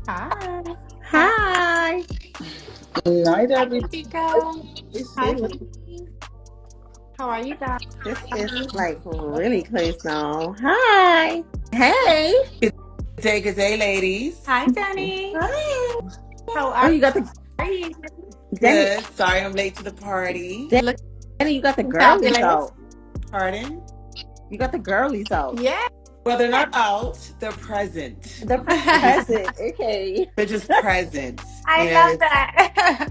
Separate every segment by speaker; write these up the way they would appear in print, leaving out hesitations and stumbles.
Speaker 1: Hi. Hi.
Speaker 2: Hi.
Speaker 3: Night,
Speaker 1: Hi,
Speaker 3: everybody.
Speaker 1: Jessica. Hi,
Speaker 3: Hey,
Speaker 1: Jenny. How are you guys?
Speaker 2: This is like really close now. Hi. Hey.
Speaker 4: Good day, ladies.
Speaker 1: Hi, Jenny.
Speaker 2: Hi.
Speaker 1: How
Speaker 2: Oh,
Speaker 1: are
Speaker 2: you got the
Speaker 1: you?
Speaker 2: Jenny.
Speaker 4: Good. Sorry I'm late to the party.
Speaker 1: You look
Speaker 2: Jenny, you got the girlies
Speaker 1: fabulous.
Speaker 2: out.
Speaker 4: Pardon?
Speaker 2: You got the girlies out.
Speaker 1: Yeah.
Speaker 4: Well, they're not out. They're present.
Speaker 2: The
Speaker 4: They're just
Speaker 2: present. Okay.
Speaker 4: they're just present.
Speaker 1: I love
Speaker 4: It's the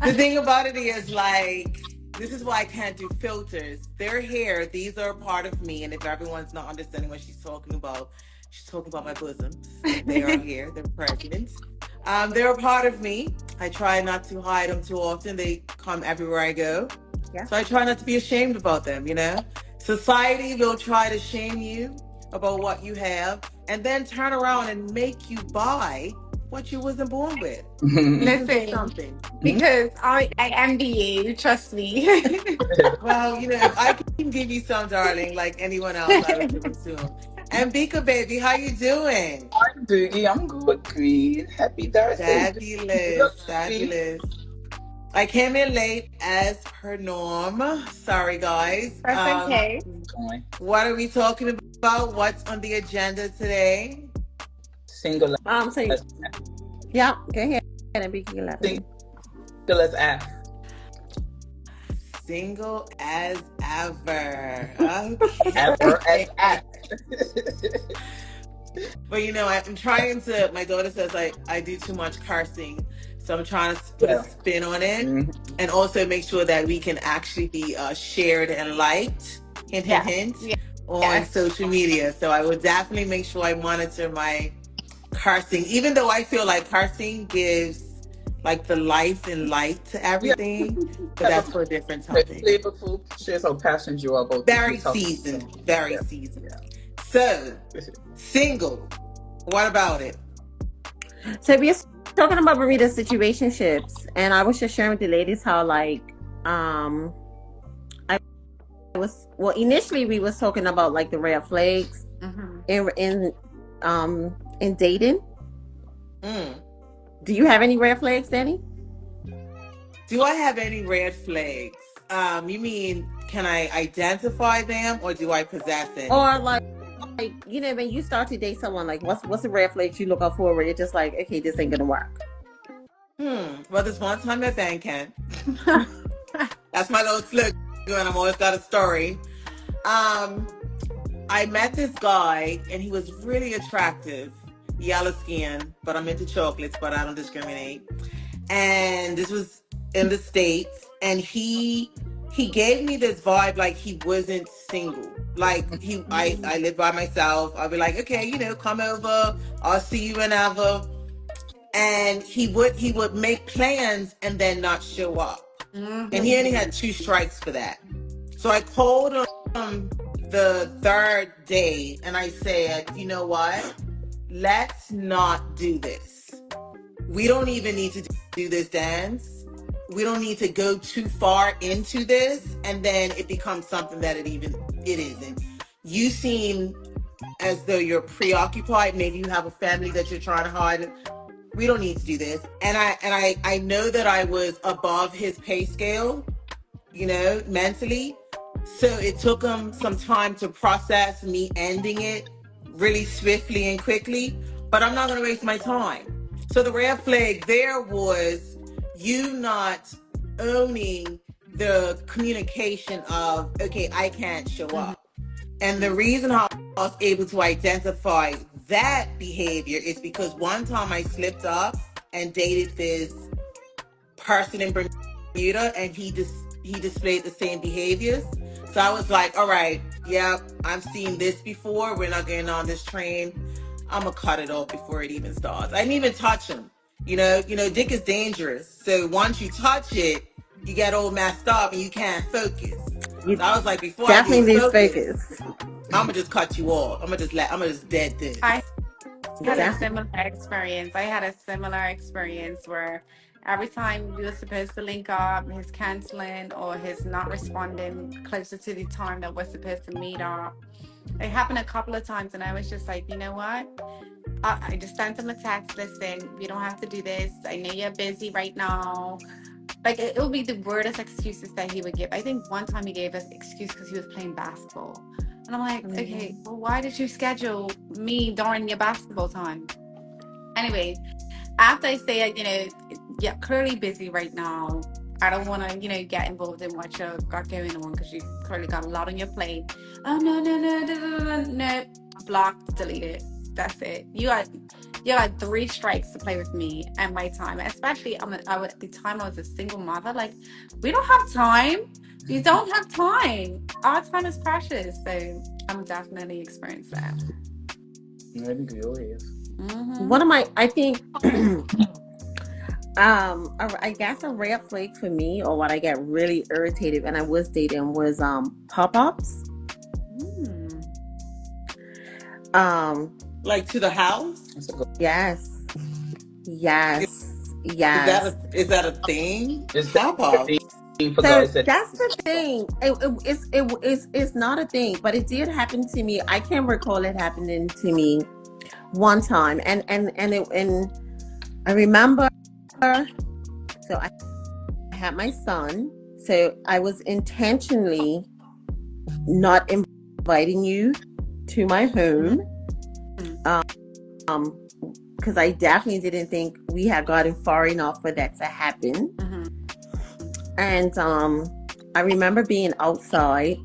Speaker 1: that.
Speaker 4: thing about it is like this is why I can't do filters. They're here. These are a part of me. And if everyone's not understanding what she's talking about my bosoms. But they are here. They're present. They're a part of me. I try not to hide them too often. They come everywhere I go.
Speaker 2: Yeah.
Speaker 4: So I try not to be ashamed about them. Society will try to shame you about what you have and then turn around and make you buy what you wasn't born with. Isn't that
Speaker 1: Listen,
Speaker 4: something?
Speaker 1: because I envy you. Trust me.
Speaker 4: Well, if I can give you some, darling, like anyone else, I would give them to him. And Bika, baby, how you doing?
Speaker 3: Boogie. I'm good, Queen. Happy Thursday.
Speaker 4: Fabulous,
Speaker 3: Look, Queen.
Speaker 4: fabulous. I came in late as per norm. Sorry, guys.
Speaker 1: That's okay.
Speaker 3: Going.
Speaker 4: What are we talking about? What's on the agenda today?
Speaker 3: Single
Speaker 2: So
Speaker 3: as
Speaker 2: yeah, go ahead and be elaborate.
Speaker 3: single as F.
Speaker 4: Single as ever.
Speaker 3: Ever as
Speaker 4: Okay.
Speaker 3: F.
Speaker 4: But I'm trying to. My daughter says I do too much cursing, so I'm trying to put a
Speaker 3: Yeah.
Speaker 4: spin on it,
Speaker 3: Mhm.
Speaker 4: and also make sure that we can actually be shared and liked. Hint, hint,
Speaker 1: Yeah.
Speaker 4: hint. On
Speaker 1: Yes.
Speaker 4: social media. So I would definitely make sure I monitor my cursing, even though I feel like cursing gives like the life and light to
Speaker 3: Yeah.
Speaker 4: everything. But
Speaker 3: Have
Speaker 4: that's
Speaker 3: a
Speaker 4: for a different topic.
Speaker 3: flavorful share some passenger about to
Speaker 4: Very
Speaker 3: keep talking.
Speaker 4: seasoned. Very
Speaker 3: Yeah.
Speaker 4: seasoned. So, single. What about it?
Speaker 2: So we're talking about Bermuda situationships, and I was just sharing with the ladies how um I was initially we was talking about like the red flags
Speaker 1: Mm-hmm.
Speaker 2: in dating.
Speaker 4: Mm.
Speaker 2: Do you have any red flags, Danny?
Speaker 4: Do I have any red flags? You mean can I identify them or do I possess any?
Speaker 2: Or when you start to date someone, like what's the red flags you look out for where you're just like, okay, this ain't gonna work.
Speaker 4: Well, there's one time at Bandcamp. That's my little slogan, and I'm always got a story. Um, I met this guy, and he was really attractive, yellow skin, but I'm into chocolates, but I don't discriminate. And this was in the States, and he gave me this vibe like he wasn't single. Like I live by myself. I'll be like, okay, come over. I'll see you whenever. And he would make plans and then not show up. And he only had 2 strikes for that. So I called him the third day and I said, you know what? Let's not do this. We don't even need to do this dance. We don't need to go too far into this and then it becomes something that it isn't. You seem as though you're preoccupied. Maybe you have a family that you're trying to hide. We don't need to do this. And I know that I was above his pay scale, mentally. So it took him some time to process me ending it really swiftly and quickly. But I'm not going to waste my time. So the red flag there was you not owning the communication of, okay, I can't show up. And the reason how I was able to identify that behavior is because one time I slipped up and dated this person in Bermuda and he displayed the same behaviors. So I was like, all right, yeah, I've seen this before. We're not getting on this train. I'm gonna cut it off before it even starts. I didn't even touch him. Dick is dangerous. So once you touch it, you get all messed up and you can't focus.
Speaker 2: You
Speaker 4: So I was like, before I
Speaker 2: definitely
Speaker 4: lose
Speaker 2: lose
Speaker 4: focus,
Speaker 2: focus.
Speaker 4: I'm gonna just cut you off. I'm gonna just dead this.
Speaker 1: I had a
Speaker 2: Definitely.
Speaker 1: similar experience. I had a similar experience where Every time we were supposed to link up, he's canceling or he's not responding closer to the time that we're supposed to meet up. It happened a couple of times, and I was just like, you know what? I just sent him a text. Listen, we don't have to do this. I know you're busy right now. Like it would be the weirdest excuses that he would give. I think one time he gave us excuse because he was playing basketball, and I'm like, okay, well, why did you schedule me during your basketball time? Anyway, after I say, yeah, clearly busy right now. I don't want to, get involved in what you got going on because you clearly got a lot on your plate. Oh no, blocked, deleted. That's it. You got 3 strikes to play with me and my time. Especially at the time I was a single mother. Like, we don't have time. You don't have time. Our time is precious. So I'm definitely experienced that.
Speaker 3: Mm-hmm.
Speaker 2: One of my, I think, I guess a red flag for me, or what I get really irritated when I was dating was pop-ups.
Speaker 4: Like to the house?
Speaker 2: Yes.
Speaker 4: Is that a thing?
Speaker 3: It's
Speaker 2: So
Speaker 4: pop-up.
Speaker 2: that's the thing. It's not a thing, but it did happen to me. I can recall it happening to me one time, and I remember. So I had my son. So I was intentionally not inviting you to my home, because I definitely didn't think we had gotten far enough for that to happen. And I remember being outside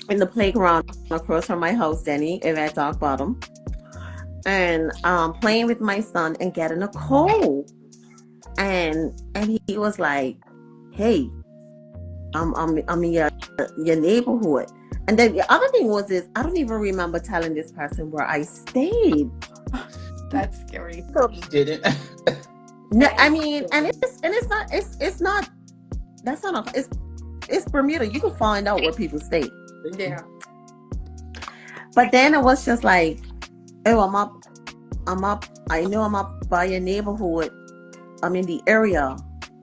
Speaker 2: in the playground across from my house, Denny, over at Dark Bottom, and playing with my son and getting a cold. And he was like, "Hey, I'm in your neighborhood." And then the other thing was this: I don't even remember telling this person where I stayed.
Speaker 1: That's scary.
Speaker 3: You didn't.
Speaker 2: No, I mean, it's not. That's not. It's Bermuda. You can find out where people stay.
Speaker 1: Yeah.
Speaker 2: But then it was just like, oh, I'm up. I know I'm up by your neighborhood. I'm in the area.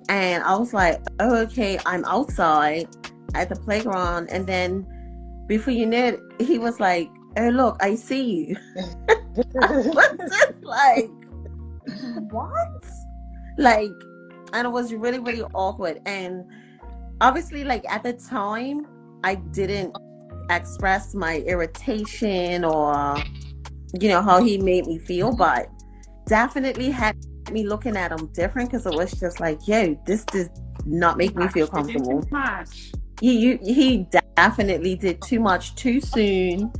Speaker 2: And I was like, oh, okay, I'm outside at the playground. And then before you know it, he was like, oh, look, I see you. I was just like, what? Like, and it was really, really awkward. And obviously, like, at the time, I didn't express my irritation or, how he made me feel, but definitely had me looking at him different, because it was just like, yo, this does not make me feel comfortable.
Speaker 1: Too much.
Speaker 2: He definitely did too much too soon.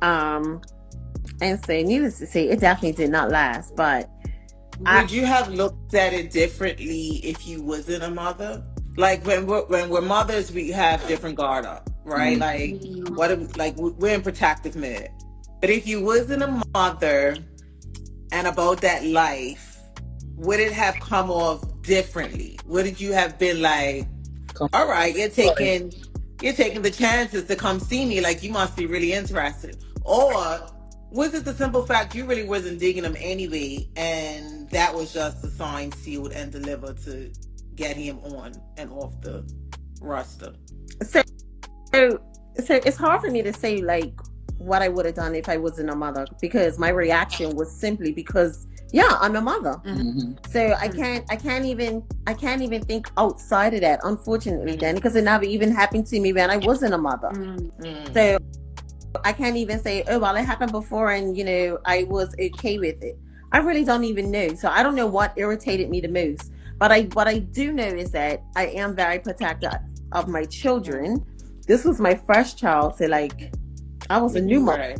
Speaker 2: And so, needless to say, it definitely did not last. But
Speaker 4: would you have looked at it differently if you wasn't a mother? Like when we're mothers, we have different guard up, right? Like we're in protective mode. But if you wasn't a mother and about that life, would it have come off differently? Would you have been like, all right, you're taking the chances to come see me, like you must be really interested? Or was it the simple fact you really wasn't digging him anyway, and that was just a sign sealed and delivered to get him on and off the roster?
Speaker 2: So it's hard for me to say like what I would have done if I wasn't a mother, because my reaction was simply because, yeah, I'm a mother.
Speaker 3: Mm-hmm.
Speaker 2: So I can't even think outside of that, unfortunately, Danny, because it never even happened to me when I wasn't a mother. So I can't even say, oh, well, it happened before and, I was okay with it. I really don't even know. So I don't know what irritated me the most. But what I do know is that I am very protective of my children. This was my first child. So, like, I was a new mother.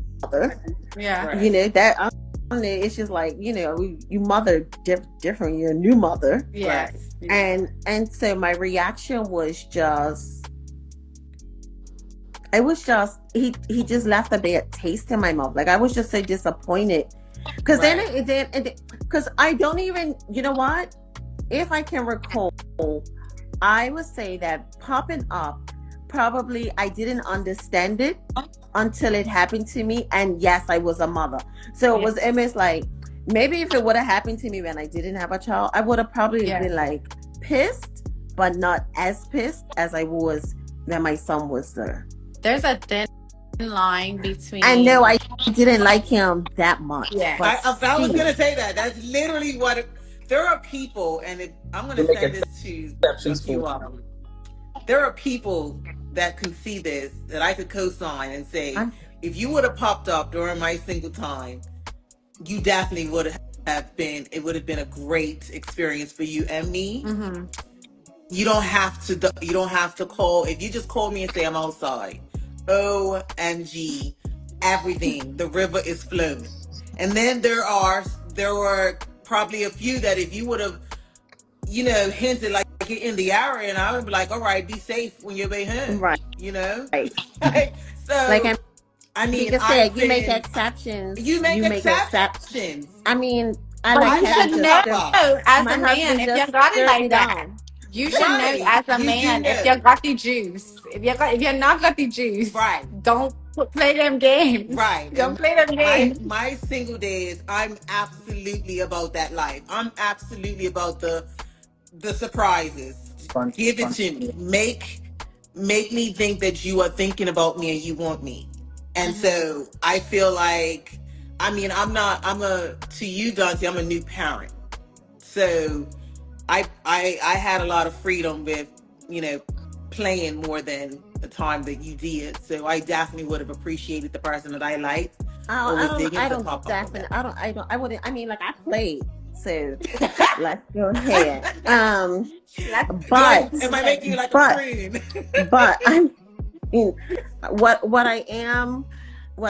Speaker 1: Yeah.
Speaker 4: Right.
Speaker 2: That it's just like, you mother different. You're a new mother.
Speaker 1: Yes.
Speaker 2: Right. And so my reaction was just, it was just, he just left a bad taste in my mouth. Like, I was just so disappointed. Because because I don't even, you know what? If I can recall, I would say that popping up, probably I didn't understand it until it happened to me. And yes, I was a mother. So it was like, maybe if it would have happened to me when I didn't have a child, I would have probably been like, pissed, but not as pissed as I was when my son was there.
Speaker 1: There's a thin line between.
Speaker 2: I know I didn't like him that much.
Speaker 1: Yeah.
Speaker 2: But
Speaker 4: I was
Speaker 2: still.
Speaker 4: gonna say that. That's literally what there are people, and I'm gonna
Speaker 3: You make
Speaker 4: send this to a
Speaker 3: exceptions
Speaker 4: few
Speaker 3: for
Speaker 4: of them. There are people that can see this that I could co-sign and say, if you would have popped up during my single time, you definitely would have been. It would have been a great experience for you and me.
Speaker 1: Mm-hmm.
Speaker 4: You don't have to. You don't have to call. If you just call me and say I'm outside, OMG, everything. The river is flowing. And then there were probably a few that if you would have, hinted like you're in the area, and I would be like, all right, be safe when you're way home.
Speaker 2: Right.
Speaker 4: Right. So
Speaker 2: Like
Speaker 4: I mean,
Speaker 2: like I said, you make exceptions.
Speaker 4: You make exceptions.
Speaker 2: I mean, I
Speaker 1: But
Speaker 2: like
Speaker 1: you
Speaker 2: having
Speaker 1: should
Speaker 2: just
Speaker 1: know as
Speaker 2: my
Speaker 1: a man,
Speaker 2: husband
Speaker 1: if
Speaker 2: just
Speaker 1: you got it
Speaker 2: stirred me
Speaker 1: like that,
Speaker 2: down.
Speaker 1: you should
Speaker 4: Right.
Speaker 1: know as a
Speaker 4: You do
Speaker 1: man if
Speaker 4: know.
Speaker 1: you got the juice. If you're not got the juice,
Speaker 4: Right.
Speaker 1: don't play them games.
Speaker 4: Right.
Speaker 1: Don't play them games.
Speaker 4: My single days, I'm absolutely about that life. I'm absolutely about the surprises.
Speaker 3: Fun,
Speaker 4: Give it
Speaker 3: fun.
Speaker 4: to me. Make me think that you are thinking about me and you want me. And so I feel like, I mean, to you, Dante, I'm a new parent. So I had a lot of freedom with, playing more than the time that you did. So I definitely would have appreciated the person that I liked.
Speaker 2: I wouldn't. I mean, like I played, so let's go ahead. But
Speaker 4: am I making you like a prune?
Speaker 2: But what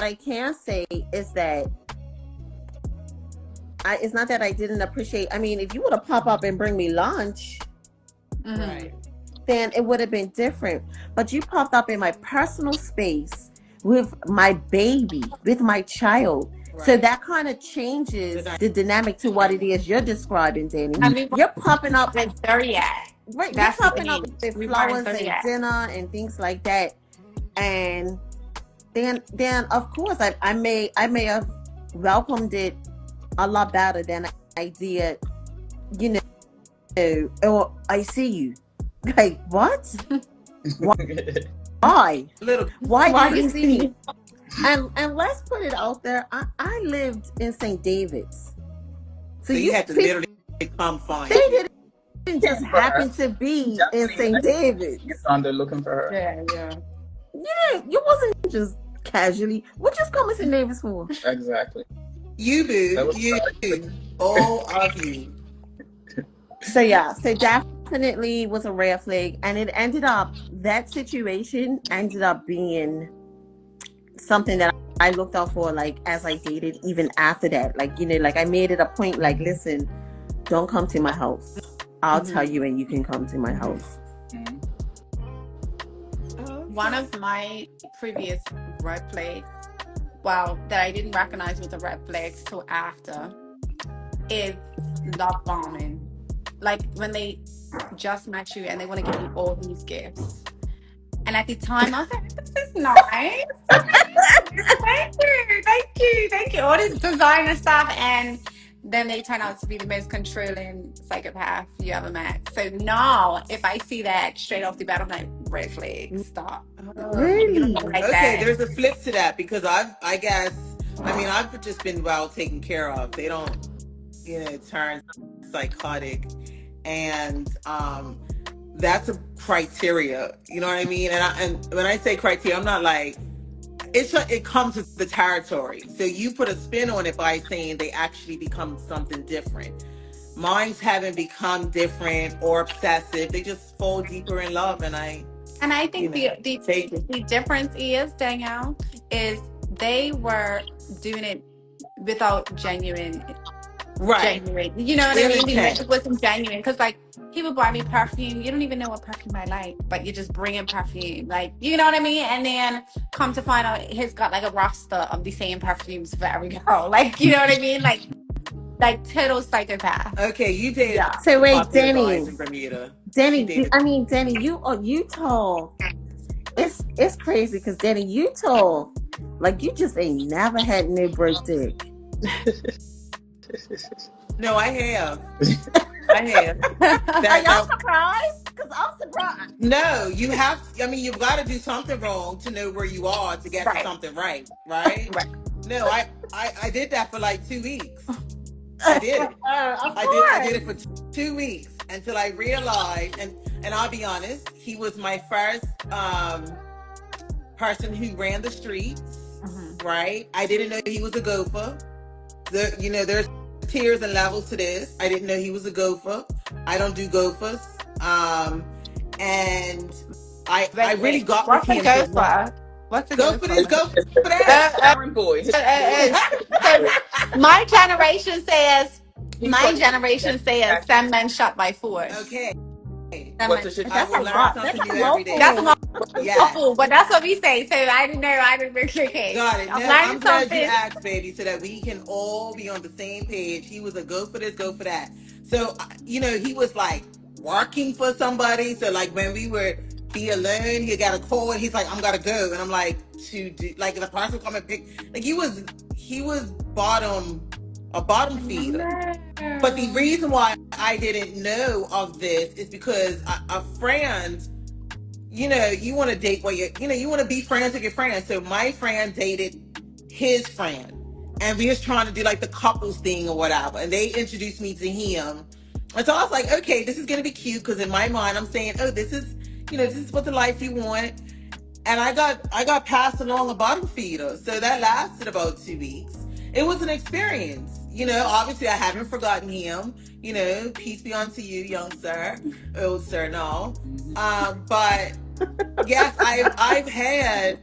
Speaker 2: I can say is that it's not that I didn't appreciate. I mean, if you would have popped up and bring me lunch,
Speaker 4: Right.
Speaker 2: then it would have been different. But you popped up in my personal space with my baby, with my child. Right. So that kind of changes the dynamic to what it is you're describing, Danny.
Speaker 1: I mean,
Speaker 2: you're popping up with
Speaker 1: Right,
Speaker 2: you're popping up with flowers and dinner and things like that. And then of course I may have welcomed it a lot better than I did, or I see you. Like, what? Why? Why do you see me? And let's put it out there. I lived in St. David's.
Speaker 4: So you had to literally come find.
Speaker 2: They didn't just happen to be in St. David's.
Speaker 3: You're on there looking for her.
Speaker 1: Yeah.
Speaker 2: Yeah, you wasn't just casually. What you come to St. David's for?
Speaker 3: Exactly.
Speaker 4: You boo. You. All of you.
Speaker 2: So definitely was a red flag, and that situation ended up being something that I looked out for, like, as I dated, even after that. Like, like I made it a point, like, listen, don't come to my house. I'll tell you and you can come to my house.
Speaker 1: One of my previous red flags, that I didn't recognize was a red flag till after, is love bombing. Like when they just met you and they want to give you all these gifts. And at the time, I was like, this is nice. Thank you. All this designer stuff. And then they turn out to be the most controlling psychopath you ever met. So now, if I see that straight off the bat, I'm like, red flag, stop.
Speaker 2: Really?
Speaker 4: Okay, there's a flip to that, because I've just been well taken care of. They don't, turn psychotic. And that's a criteria, you know what I mean? And when I say criteria, I'm not like, it comes with the territory. So you put a spin on it by saying they actually become something different. Mines haven't become different or obsessive. They just fall deeper in love. And I think
Speaker 1: the difference is, Danielle, is they were doing it without genuine. You know what I mean? It wasn't genuine, because like he would buy me perfume. You don't even know what perfume I like, but you just bring in perfume, like, you know what I mean? And then come to find out he's got like a roster of the same perfumes for every girl, like, you know what I mean? Like total psychopath.
Speaker 4: Okay, you did.
Speaker 2: Yeah. So wait, Danny, you tall. It's crazy because Danny, you tall. Like you just ain't never had no birthday.
Speaker 4: No, I have.
Speaker 1: I hear.
Speaker 2: Are y'all
Speaker 4: That
Speaker 2: surprised? Because I'm surprised.
Speaker 4: no, you have. I mean, you've got to do something wrong to know where you are to get to
Speaker 1: Right.
Speaker 4: something right, right?
Speaker 1: Right.
Speaker 4: No, I did that for like 2 weeks. I did it.
Speaker 2: Of
Speaker 4: I did
Speaker 2: course.
Speaker 4: it for 2 weeks until I realized, and I'll be honest, he was my first person who ran the streets,
Speaker 1: Mhm.
Speaker 4: right? I didn't know he was a gopher. There's tiers and levels to this. I didn't know he was a gopher. I don't do gophers. And I really
Speaker 1: Wait.
Speaker 4: got with
Speaker 1: What's a
Speaker 4: him because
Speaker 1: gopher? What's a
Speaker 4: go for
Speaker 1: gopher?
Speaker 4: this, go
Speaker 3: It's
Speaker 4: for
Speaker 3: a
Speaker 4: that.
Speaker 1: Uh,
Speaker 3: errand boy.
Speaker 1: so my generation says,
Speaker 3: He called
Speaker 1: some men shot by force.
Speaker 4: Okay.
Speaker 1: Some
Speaker 3: what's
Speaker 1: men.
Speaker 3: the shit?
Speaker 4: I
Speaker 2: That's
Speaker 4: will
Speaker 2: a
Speaker 4: learn
Speaker 2: lot. That's
Speaker 4: something
Speaker 2: a
Speaker 4: new every day.
Speaker 1: That's a
Speaker 2: mouthful.
Speaker 4: Yes.
Speaker 1: mouthful, but that's what we say. So I didn't know. I didn't know. Okay.
Speaker 4: Got it.
Speaker 1: I'm
Speaker 4: No,
Speaker 1: learning
Speaker 4: I'm glad you
Speaker 1: something.
Speaker 4: asked, baby, so that we can all be on the same page. He was a go for this, go for that. So, he was like working for somebody. So, like, when we were be alone, he got a call and he's like, I'm gotta go. And I'm like, to do, like, the person come and pick, like, he was a bottom feeder. But the reason why I didn't know of this is because a friend, you want to date you want to be friends with your friends. So my friend dated his friend, and we was trying to do like the couples thing or whatever. And they introduced me to him, and so I was like, okay, this is gonna be cute because in my mind I'm saying, oh, this is what the life you want. And I got passed along a bottom feeder, so that lasted about 2 weeks. It was an experience. Obviously I haven't forgotten him. Peace be unto you, young sir, old sir, no. But yes, I've had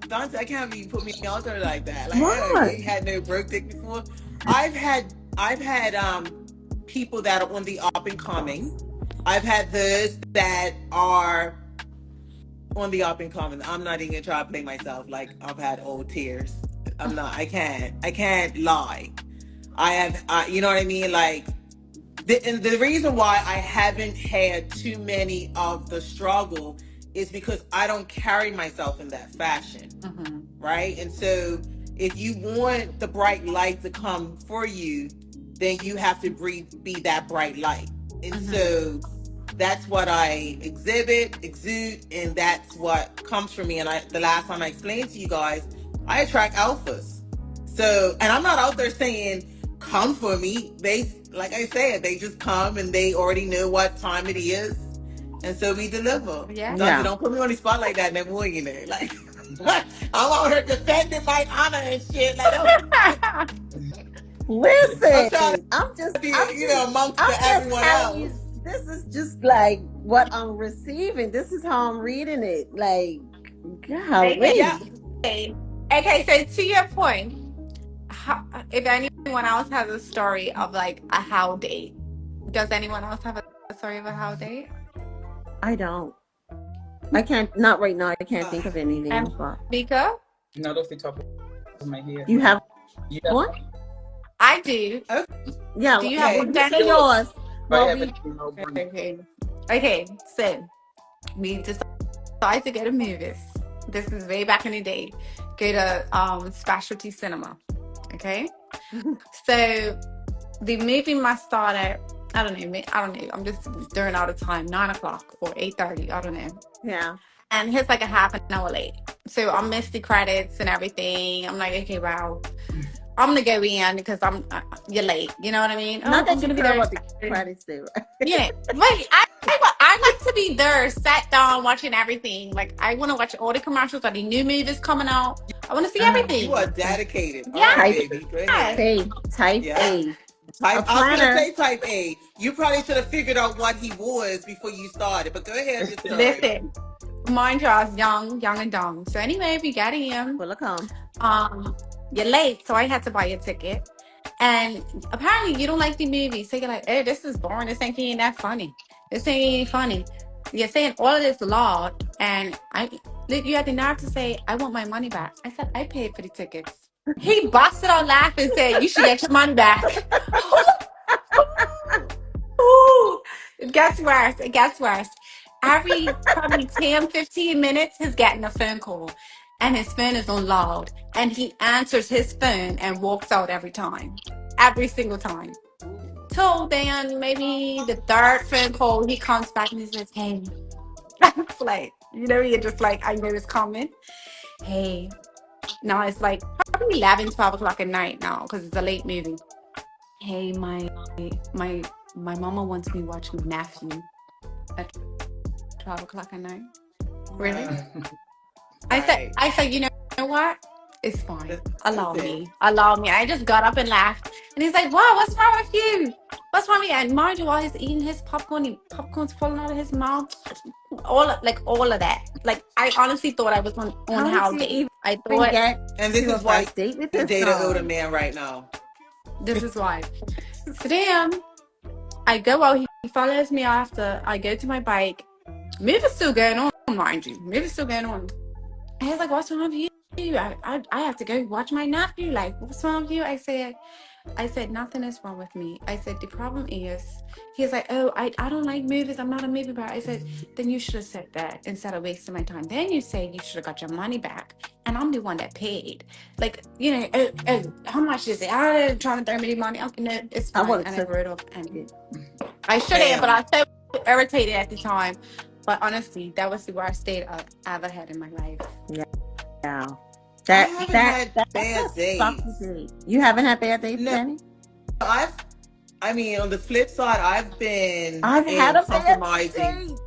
Speaker 4: Dante, I can't believe you put me out there like that. Like, oh, you
Speaker 2: What?
Speaker 4: ain't had no broke dick before. I've had people that are on the up and coming. I've had those that are on the up and coming. I'm not even gonna try to play myself like I've had old tears. I can't lie. You know what I mean? Like, and the reason why I haven't had too many of the struggle is because I don't carry myself in that fashion, right? And so if you want the bright light to come for you, then you have to be that bright light. And so that's what I exude, and that's what comes from me. And the last time I explained to you guys, I attract alphas. So, and I'm not out there saying, come for me. Like I said, they just come and they already know what time it is. And so we deliver.
Speaker 1: Yeah.
Speaker 4: Dante, don't put me on the spot like that no more, Like, I'm out here defending my honor and shit. Like, I'm trying
Speaker 2: Listen, I'm
Speaker 4: to
Speaker 2: just,
Speaker 4: be,
Speaker 2: I'm just,
Speaker 4: amongst
Speaker 2: I'm just
Speaker 4: everyone
Speaker 2: telling you.
Speaker 4: else.
Speaker 2: This is just like what I'm receiving. This is how I'm reading it. Like, golly.
Speaker 4: Yeah.
Speaker 1: Okay, so to your point, if anyone else has a story of like a how date, does anyone else have a story of a how date?
Speaker 2: I don't. I can't. Not right now. I can't think of anything.
Speaker 1: And
Speaker 2: But
Speaker 1: Mika?
Speaker 3: Not off the top of my head.
Speaker 2: you have
Speaker 3: You
Speaker 2: one?
Speaker 1: I do.
Speaker 2: Yeah.
Speaker 1: Do you have one,
Speaker 2: You
Speaker 1: Danny?
Speaker 2: say yours. Well,
Speaker 3: have
Speaker 2: we,
Speaker 3: it, bring it.
Speaker 1: Okay, so we decided to go to movies. This is way back in the day. Go to specialty cinema. Okay? So the movie must start at, I don't know, I'm just throwing out a time, 9:00 or 8:30, I don't know.
Speaker 2: yeah.
Speaker 1: And it's like a half an hour late. So I missed the credits and everything. I'm like, okay, wow. I'm gonna go in because you're late. You know what I mean?
Speaker 2: Not that
Speaker 1: I'm
Speaker 2: you
Speaker 1: gonna be
Speaker 2: care
Speaker 1: there.
Speaker 2: about the credits there.
Speaker 1: Yeah, wait. I like to be there, sat down, watching everything. Like I want to watch all the commercials, all the new movies coming out. I want to see everything.
Speaker 4: You are dedicated.
Speaker 1: Yeah.
Speaker 4: All right, baby. Go ahead.
Speaker 2: Type
Speaker 4: Yeah.
Speaker 2: A.
Speaker 4: I was
Speaker 2: planner.
Speaker 4: gonna say type A. You probably should have figured out what he was before you started. But go ahead, just
Speaker 1: Listen, mind you, I was young and dumb. So anyway, we got in.
Speaker 2: Well, come.
Speaker 1: You're late, so I had to buy a ticket. And apparently, you don't like the movie, so you're like, "Hey, this is boring. This ain't that funny. This ain't funny." You're saying all of this loud, and you had the nerve to say, "I want my money back." I said, "I paid for the tickets." He busted out laughing and said, "You should get your money back." Ooh, it gets worse. Every probably 10, 15 minutes, he's getting a phone call. And his phone is on loud. And he answers his phone and walks out every time. Every single time. till then, maybe the third phone call, he comes back and he says, "Hey," it's like, you're just like, I know it's coming. Hey, now it's like probably 11, 12 o'clock at night now because it's a late movie. Hey, my my mama wants me watching Nephew at 12 o'clock at night. Really?
Speaker 4: Right.
Speaker 1: I said, you know what? It's fine.
Speaker 4: This
Speaker 1: Allow
Speaker 4: is it.
Speaker 1: me. Allow me. I just got up and laughed. And he's like, wow, what's wrong with you? What's wrong with you? And mind you, while he's eating his popcorn, popcorn's falling out of his mouth. All of that. Like, I honestly thought I was on
Speaker 2: How
Speaker 1: how
Speaker 2: did you
Speaker 1: date. I
Speaker 2: even
Speaker 1: thought
Speaker 2: get
Speaker 4: And this
Speaker 2: to a
Speaker 4: is why
Speaker 2: first date with
Speaker 4: you
Speaker 2: this
Speaker 4: date an older
Speaker 2: guy?
Speaker 4: man right now.
Speaker 1: this is why. So damn, I go out, he follows me after, I go to my bike. Movie's still going on, mind you. Movie's still going on. And he's like, what's wrong with you? I have to go watch my nephew. Like, what's wrong with you? I said, nothing is wrong with me. I said, the problem is, he's like, oh, I don't like movies. I'm not a movie buyer. I said, then you should have said that instead of wasting my time. Then you say you should have got your money back. And I'm the one that paid. Like, how much is it? I'm trying to throw me the money. No, it's
Speaker 2: I
Speaker 1: fine.
Speaker 2: wanted
Speaker 1: And I
Speaker 2: to.
Speaker 1: wrote off. And I should have, but I was so irritated at the time. But honestly, that was the worst date I've ever had in my life.
Speaker 2: Yeah.
Speaker 4: I haven't had
Speaker 2: That's
Speaker 4: bad
Speaker 2: a
Speaker 4: days.
Speaker 2: sucky date. You haven't had bad dates,
Speaker 4: No.
Speaker 2: Jenny?
Speaker 4: I mean, on the flip side, I've been
Speaker 2: I've
Speaker 4: in
Speaker 2: had a bad
Speaker 4: compromising.
Speaker 2: date.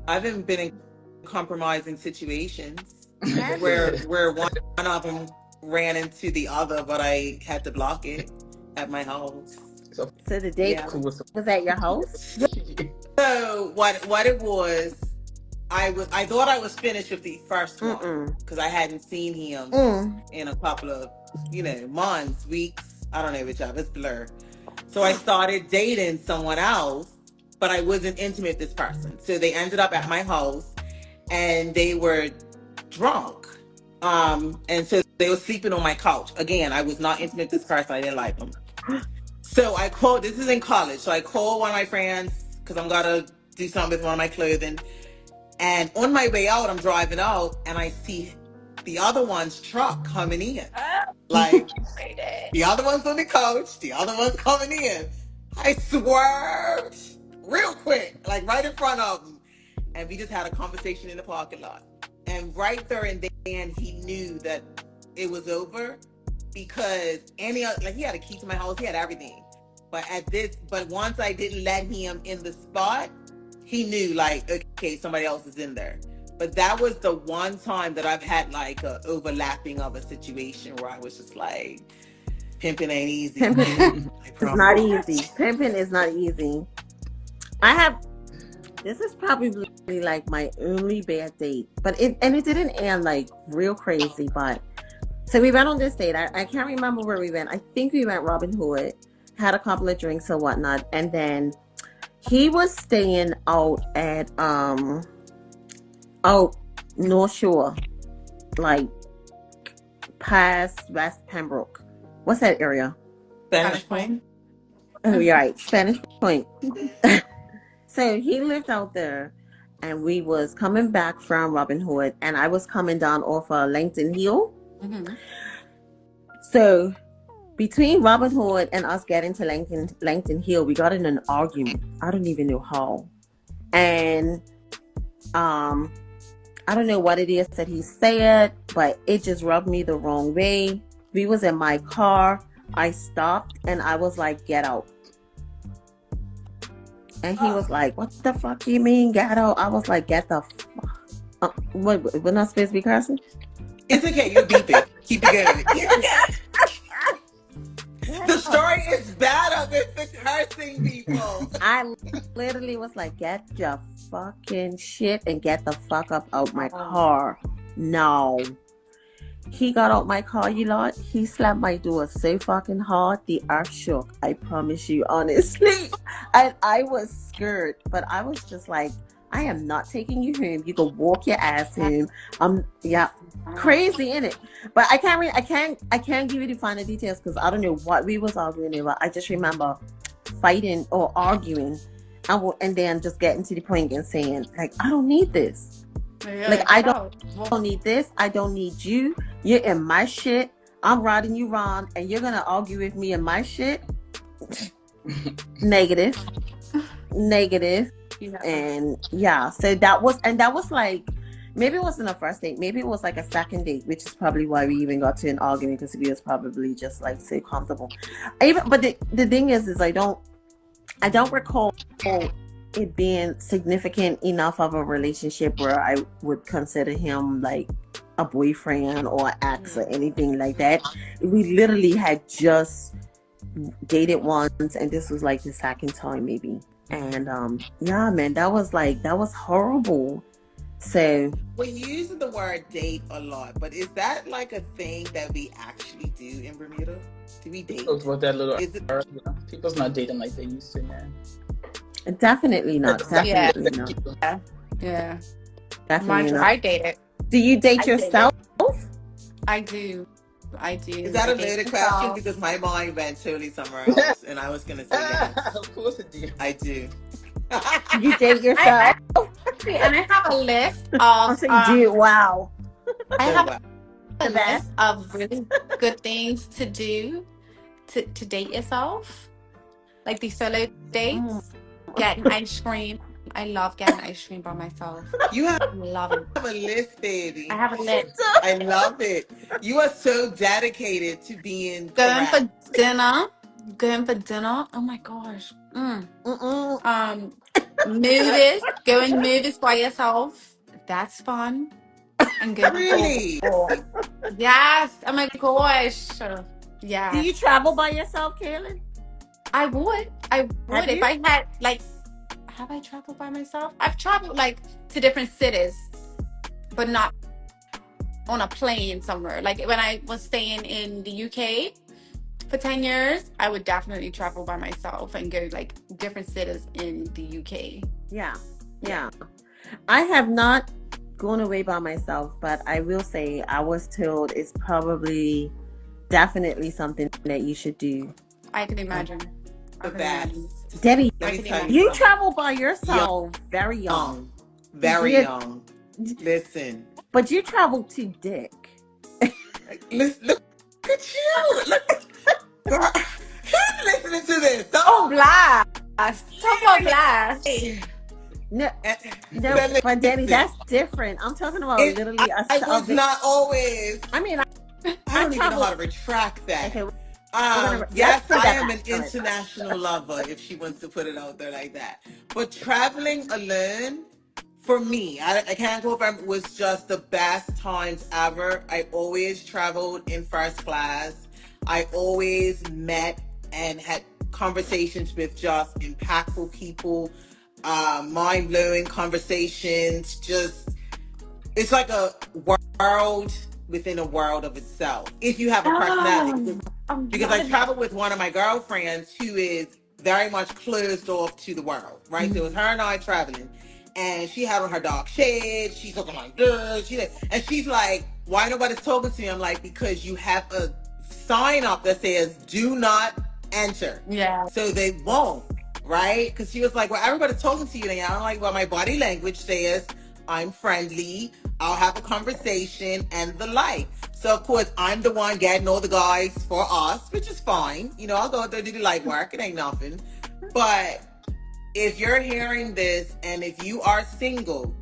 Speaker 4: I've been in compromising situations
Speaker 2: Have
Speaker 4: where
Speaker 2: you?
Speaker 4: one of them ran into the other, but I had to block it at my house.
Speaker 3: So
Speaker 2: So the date
Speaker 4: Yeah.
Speaker 3: cool with
Speaker 2: was at your house?
Speaker 4: So what it was, I thought I was finished with the first one
Speaker 2: Mm-mm.
Speaker 4: because I hadn't seen him
Speaker 2: Mm.
Speaker 4: in a couple of months, weeks. I don't know which of it's blur. So I started dating someone else, but I wasn't intimate with this person. So they ended up at my house and they were drunk. And so they were sleeping on my couch. Again, I was not intimate with this person. I didn't like them. So I called, this is in college. So I called one of my friends because I'm going to do something with one of my clothing. And on my way out, I'm driving out and I see the other one's truck coming in. Like, the other one's on the couch, the other one's coming in. I swerved real quick, like right in front of him. And we just had a conversation in the parking lot. And right there and then, he knew that it was over because he had a key to my house, he had everything. But once I didn't let him in the spot, he knew like, okay, somebody else is in there. But that was the one time that I've had like a overlapping of a situation where I was just like, pimping ain't easy.
Speaker 2: Pimping is not easy. Pimping is not easy. This is probably like my only bad date, but it didn't end like real crazy. But so we went on this date. I can't remember where we went. I think we went Robin Hood, had a couple of drinks or whatnot, and then he was staying out at out North Shore, like past West Pembroke. What's that area?
Speaker 4: Spanish Point.
Speaker 2: Oh, you're right, Spanish Point. So he lived out there, and we was coming back from Robin Hood, and I was coming down off of Langton Hill.
Speaker 1: Mm-hmm.
Speaker 2: So between Robin Hood and us getting to Langton Hill, we got in an argument. I don't even know how. And I don't know what it is that he said, but it just rubbed me the wrong way. We was in my car. I stopped and I was like, get out. And he was like, what the fuck you mean, get out? I was like, get the fuck. What, we're not supposed to be cursing?
Speaker 4: It's okay, you're beeping. Keep it going. The story is bad of it for cursing people.
Speaker 2: I literally was like, get your fucking shit and get the fuck up out my car. No. He got out my car, you lot. He slapped my door so fucking hard, the earth shook. I promise you, honestly. And I was scared, but I was just like, I am not taking you home. You can walk your ass home. Yeah, crazy in it. But I can't give you the final details because I don't know what we was arguing about. I just remember fighting or arguing, and then just getting to the point and saying, like, I don't need this. Like, I don't need this. I don't need you. You're in my shit. I'm riding you around, and you're gonna argue with me in my shit. negative, negative,
Speaker 1: Yeah.
Speaker 2: and yeah. So that was like, maybe it wasn't a first date, maybe it was like a second date, which is probably why we even got to an argument, because we was probably just like so comfortable. But the thing is I don't recall it being significant enough of a relationship where I would consider him like a boyfriend or ex or anything like that. We literally had just dated once, and this was like the second time maybe. And yeah, man, that was horrible. So
Speaker 4: We're using the word date a lot, but is that like a thing that we actually do in Bermuda? Do we date?
Speaker 3: Talked about that a little
Speaker 4: Is it
Speaker 3: earlier. People's not dating like they used to, man.
Speaker 2: definitely not.
Speaker 1: Yeah.
Speaker 2: Definitely not.
Speaker 1: Yeah.
Speaker 2: Definitely
Speaker 1: Mind you,
Speaker 2: not.
Speaker 1: I date it.
Speaker 2: Do you date
Speaker 1: I date
Speaker 2: yourself?
Speaker 1: I do.
Speaker 4: is that
Speaker 1: I
Speaker 4: a
Speaker 1: date
Speaker 4: loaded
Speaker 1: myself.
Speaker 4: question? Because my mind went totally somewhere else, and I was gonna say yes.
Speaker 3: Of course it do.
Speaker 4: I do.
Speaker 2: You date yourself?
Speaker 1: And I have a list
Speaker 2: I'm
Speaker 1: of
Speaker 2: saying, dude, wow.
Speaker 1: I
Speaker 4: So,
Speaker 1: have
Speaker 4: wow.
Speaker 1: a
Speaker 2: The best.
Speaker 1: list of really good things to do to date yourself. Like the solo dates, getting ice cream. I love getting ice cream by myself.
Speaker 4: You have
Speaker 1: I love it.
Speaker 4: a list, baby.
Speaker 1: I have a list.
Speaker 4: I love it. You are so dedicated to being
Speaker 1: Going
Speaker 4: correct.
Speaker 1: for dinner. Oh my gosh. Movies. Going movies by yourself. That's fun. And going
Speaker 4: Really?
Speaker 1: Yes. Oh my gosh. Yeah.
Speaker 2: Do you travel by yourself, Kaylin?
Speaker 1: I would.
Speaker 2: Have
Speaker 1: If
Speaker 2: you?
Speaker 1: I had have I traveled by myself? I've traveled like to different cities, but not on a plane somewhere. Like when I was staying in the UK for 10 years, I would definitely travel by myself and go like different cities in the UK.
Speaker 2: Yeah. I have not gone away by myself, but I will say I was told it's probably definitely something that you should do.
Speaker 1: I can imagine.
Speaker 4: The best.
Speaker 2: Debbie,
Speaker 4: Let me
Speaker 1: can
Speaker 4: tell
Speaker 1: imagine.
Speaker 2: you
Speaker 4: something.
Speaker 2: travel by yourself very young.
Speaker 4: Very
Speaker 2: Yeah.
Speaker 4: young. Listen.
Speaker 2: But you travel to Dick.
Speaker 4: Look at you. Look. Girl, who's listening to this?
Speaker 1: Oh, blast! Talk about blast.
Speaker 2: No,
Speaker 4: No,
Speaker 2: but Debbie, that's different. I'm talking about literally
Speaker 4: I was not always.
Speaker 2: I mean,
Speaker 4: I don't even know how to retract that.
Speaker 2: okay,
Speaker 4: Yes,
Speaker 2: let's put
Speaker 4: I
Speaker 2: that
Speaker 4: am an
Speaker 2: back. All right.
Speaker 4: international lover, if she wants to put it out there like that. But traveling alone, for me, I can't confirm, it was just the best times ever. I always traveled in first class. I always met and had conversations with just impactful people, mind-blowing conversations. Just, it's like a world within a world of itself. If you have a personality. Because I traveled with one of my girlfriends who is very much closed off to the world, right? So it was her and I traveling, and she had on her dark shades. She's looking like this, and she's like, "Why nobody's talking to me?" I'm like, "Because you have a sign up that says do not enter."
Speaker 1: Yeah.
Speaker 4: So they won't, right? Because she was like, "Well, everybody's talking to you now." I'm like, "Well, my body language says I'm friendly. I'll have a conversation and the like." So of course I'm the one getting all the guys for us, which is fine. You know, I'll go out there do the light work. It ain't nothing. But if you're hearing this and if you are single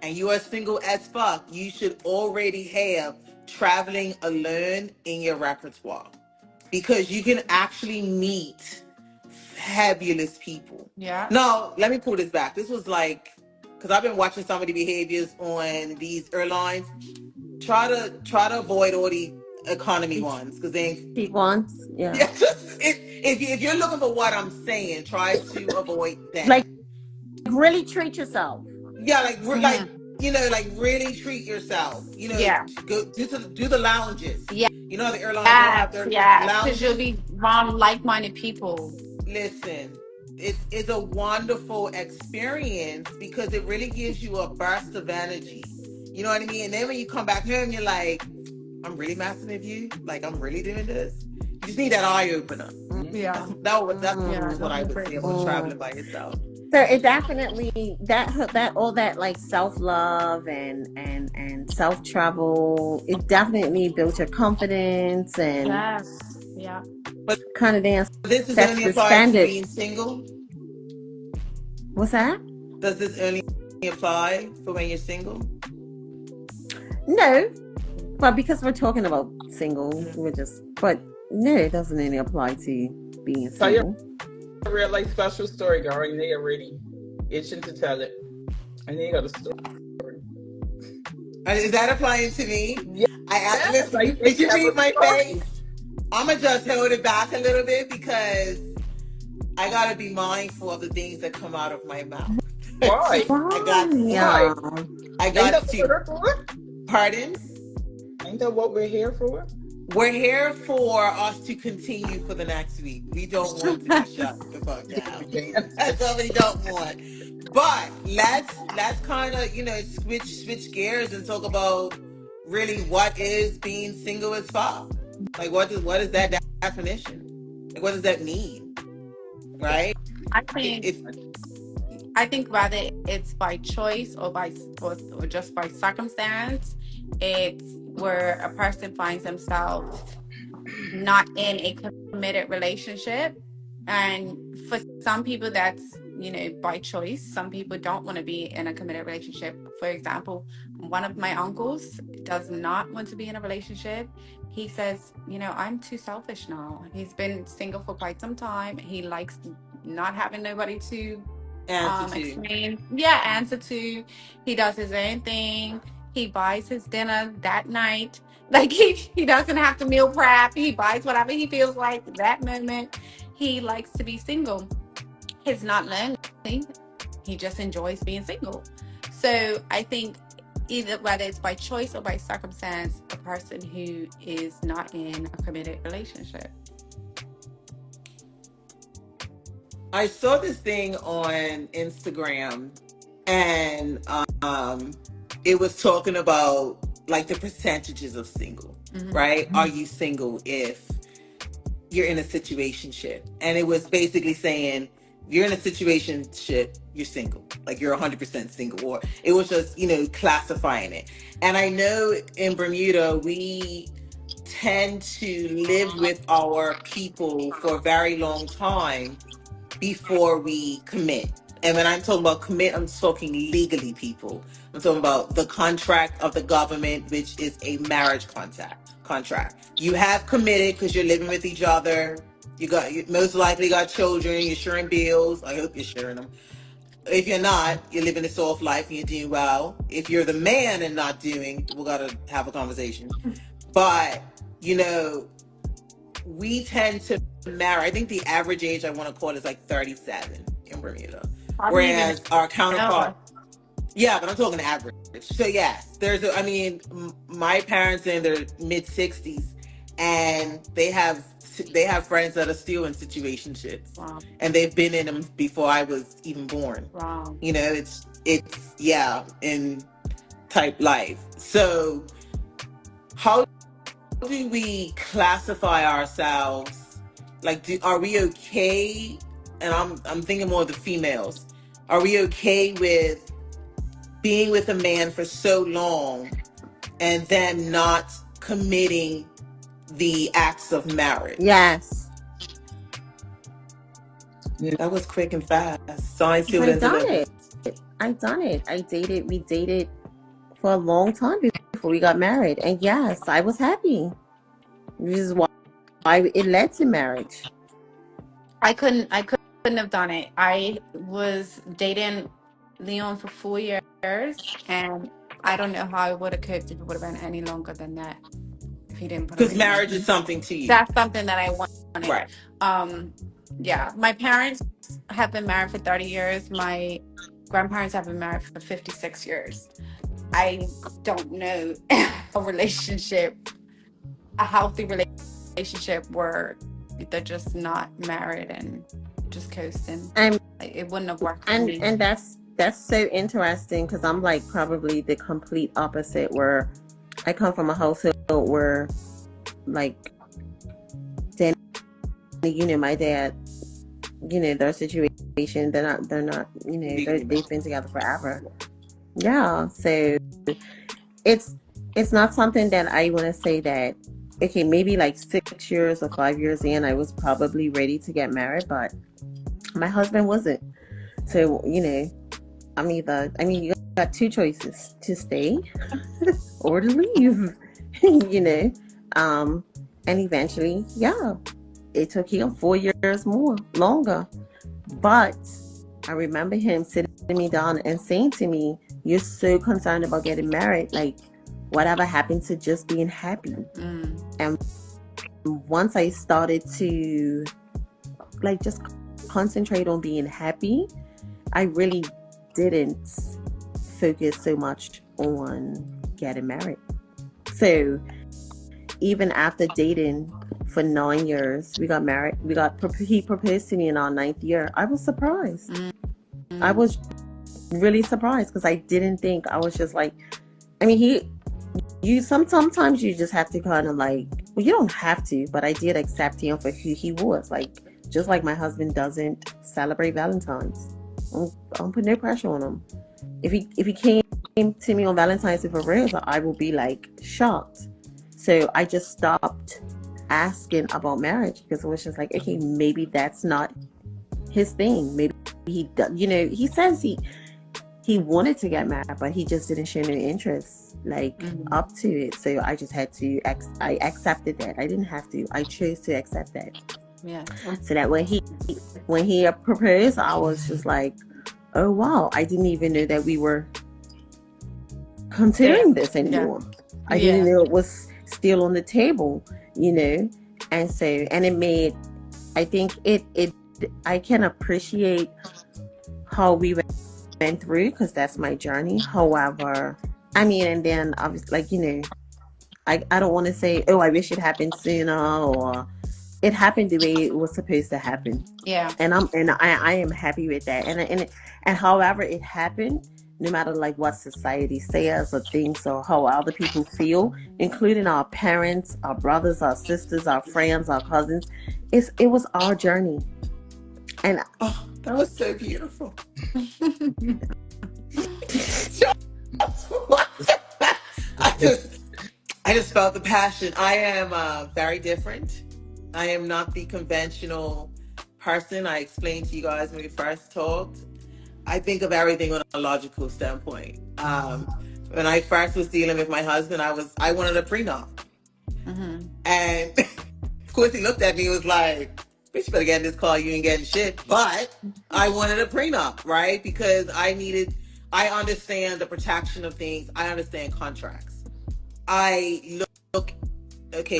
Speaker 4: and you are single as fuck, you should already have traveling alone in your repertoire, because you can actually meet fabulous people.
Speaker 1: Yeah.
Speaker 4: No, let me pull this back. This was like, because I've been watching some of the behaviors on these airlines. Try to avoid all the economy ones, because they
Speaker 2: Cheap ones, yeah.
Speaker 4: if you're looking for what I'm saying, try to avoid that.
Speaker 2: Like, really treat yourself.
Speaker 4: Yeah, like like really treat yourself. You know,
Speaker 1: Yeah.
Speaker 4: go do the lounges.
Speaker 1: Yeah.
Speaker 4: You know, the airlines don't have their
Speaker 1: Because
Speaker 4: lounges.
Speaker 1: you'll be around like-minded people.
Speaker 4: Listen, it's a wonderful experience because it really gives you a burst of energy. You know what I mean? And then when you come back home, you're like, I'm really messing with you. Like, I'm really doing this. You just need that eye opener.
Speaker 1: Yeah.
Speaker 4: That's what I would say about traveling by yourself.
Speaker 2: So it definitely that all that like self-love and self-travel, it definitely built your confidence and
Speaker 1: Yeah.
Speaker 2: kind of damn
Speaker 4: This is
Speaker 2: sets
Speaker 4: only
Speaker 2: the
Speaker 4: applied to
Speaker 2: standard.
Speaker 4: being single?
Speaker 2: What's that?
Speaker 4: Does this only apply for when you're single?
Speaker 2: No, but because we're talking about single, but no, it doesn't really apply to being
Speaker 3: Tell your
Speaker 2: single.
Speaker 3: real life special story, girl, and they already itching to tell it. And they got a story.
Speaker 4: Is that applying to me?
Speaker 3: Yeah.
Speaker 4: Listen, did you read my face? I'm gonna just hold it back a little bit because I gotta be mindful of the things that come out of my mouth.
Speaker 3: Why?
Speaker 2: Yeah.
Speaker 4: I
Speaker 3: Ain't
Speaker 4: got
Speaker 3: that what
Speaker 4: to.
Speaker 3: we're here for?
Speaker 4: Pardon?
Speaker 3: Ain't that what we're here for?
Speaker 4: We're here for us to continue for the next week. We don't want to be shut the fuck down. That's what we don't want. But let's kind of switch gears and talk about really what is being single as fuck. Like what is that definition? Like what does that mean? Right?
Speaker 1: I think whether it's by choice or or just by circumstance, it's where a person finds themselves not in a committed relationship. And for some people that's, by choice. Some people don't want to be in a committed relationship. For example, one of my uncles does not want to be in a relationship. He says, I'm too selfish now. He's been single for quite some time. He likes not having nobody to answer to. He does his own thing. He buys his dinner that night. Like he doesn't have to meal prep. He buys whatever he feels like that moment. He likes to be single. He's not lonely. He just enjoys being single. So I think either whether it's by choice or by circumstance, a person who is not in a committed relationship.
Speaker 4: I saw this thing on Instagram and it was talking about like the percentages of single, right? Are you single if you're in a situationship? And it was basically saying if you're in a situationship, you're single. Like you're 100% single. Or it was just, classifying it. And I know in Bermuda, we tend to live with our people for a very long time before we commit. And when I'm talking about commit, I'm talking legally, people. I'm talking about the contract of the government, which is a marriage contract. You have committed because you're living with each other. You most likely got children. You're sharing bills. I hope you're sharing them. If you're not, you're living a soft life and you're doing well. If you're the man and not doing, we gotta have a conversation. But we tend to marry. I think the average age I want to call is like 37 in Bermuda. Whereas our counterpart, yeah, but I'm talking average. So yes, my parents are in their mid 60s and they have friends that are still in situationships.
Speaker 1: Wow.
Speaker 4: And they've been in them before I was even born.
Speaker 1: Wow.
Speaker 4: It's in type life. So how do we classify ourselves? Like, are we okay? And I'm thinking more of the females. Are we okay with being with a man for so long and then not committing the acts of marriage?
Speaker 2: Yes.
Speaker 4: That was quick and fast. So I feel
Speaker 2: I've done it. We dated for a long time before we got married. And yes, I was happy. This is why it led to marriage.
Speaker 1: I couldn't have done it. I was dating Leon for 4 years, and I don't know how I would have coped if it would have been any longer than that. If he didn't put a
Speaker 4: Because
Speaker 1: ring
Speaker 4: marriage
Speaker 1: on it.
Speaker 4: is something to you.
Speaker 1: That's something that I wanted.
Speaker 4: Right.
Speaker 1: Yeah. My parents have been married for 30 years. My grandparents have been married for 56 years. I don't know a healthy relationship where they're just not married and just coasting. It wouldn't have worked for me.
Speaker 2: And that's so interesting because I'm like probably the complete opposite, where I come from a household where like my dad, their situation, they're not they've been together forever. Yeah, so it's not something that I want to say that okay, maybe like 6 years or 5 years in, I was probably ready to get married, but my husband wasn't. So, you got two choices: to stay or to leave, you know. And eventually, yeah, it took him 4 years longer. But I remember him sitting me down and saying to me, "You're so concerned about getting married. Like, whatever happened to just being happy?" And once I started to like just concentrate on being happy, I really didn't focus so much on getting married. So even after dating for 9 years, we got married. He proposed to me in our 9th year. I was surprised. I was really surprised because I didn't think. I was just like, I mean, sometimes you just have to kind of like, well, you don't have to, but I did accept him for who he was. Like, just like my husband doesn't celebrate Valentine's. I don't put no pressure on him. If he came to me on Valentine's with a rose, I will be like shocked. So I just stopped asking about marriage because it was just like, okay, maybe that's not his thing. Maybe he says he wanted to get married, but he just didn't show no interest up to it. So I just had to I accepted that. I didn't have to. I chose to accept that.
Speaker 1: Yeah.
Speaker 2: So that when he proposed, I was just like, oh wow, I didn't even know that we were considering this anymore. I didn't know it was still on the table, and so it made, I think I can appreciate how we went through because that's my journey. However, I mean, and then obviously, I don't want to say, oh, I wish it happened sooner, or it happened the way it was supposed to happen.
Speaker 1: Yeah.
Speaker 2: And I am happy with that. And however it happened, no matter like what society says or thinks or how other people feel, including our parents, our brothers, our sisters, our friends, our cousins, it was our journey. And
Speaker 4: that was so beautiful. I just felt the passion. I am very different. I am not the conventional person. I explained to you guys when we first talked. I think of everything on a logical standpoint. When I first was dealing with my husband, I wanted a prenup. And of course he looked at me and was like, bitch, you better get in this car, you ain't getting shit. But I wanted a prenup, right? Because I understand the protection of things. I understand contracts. Okay,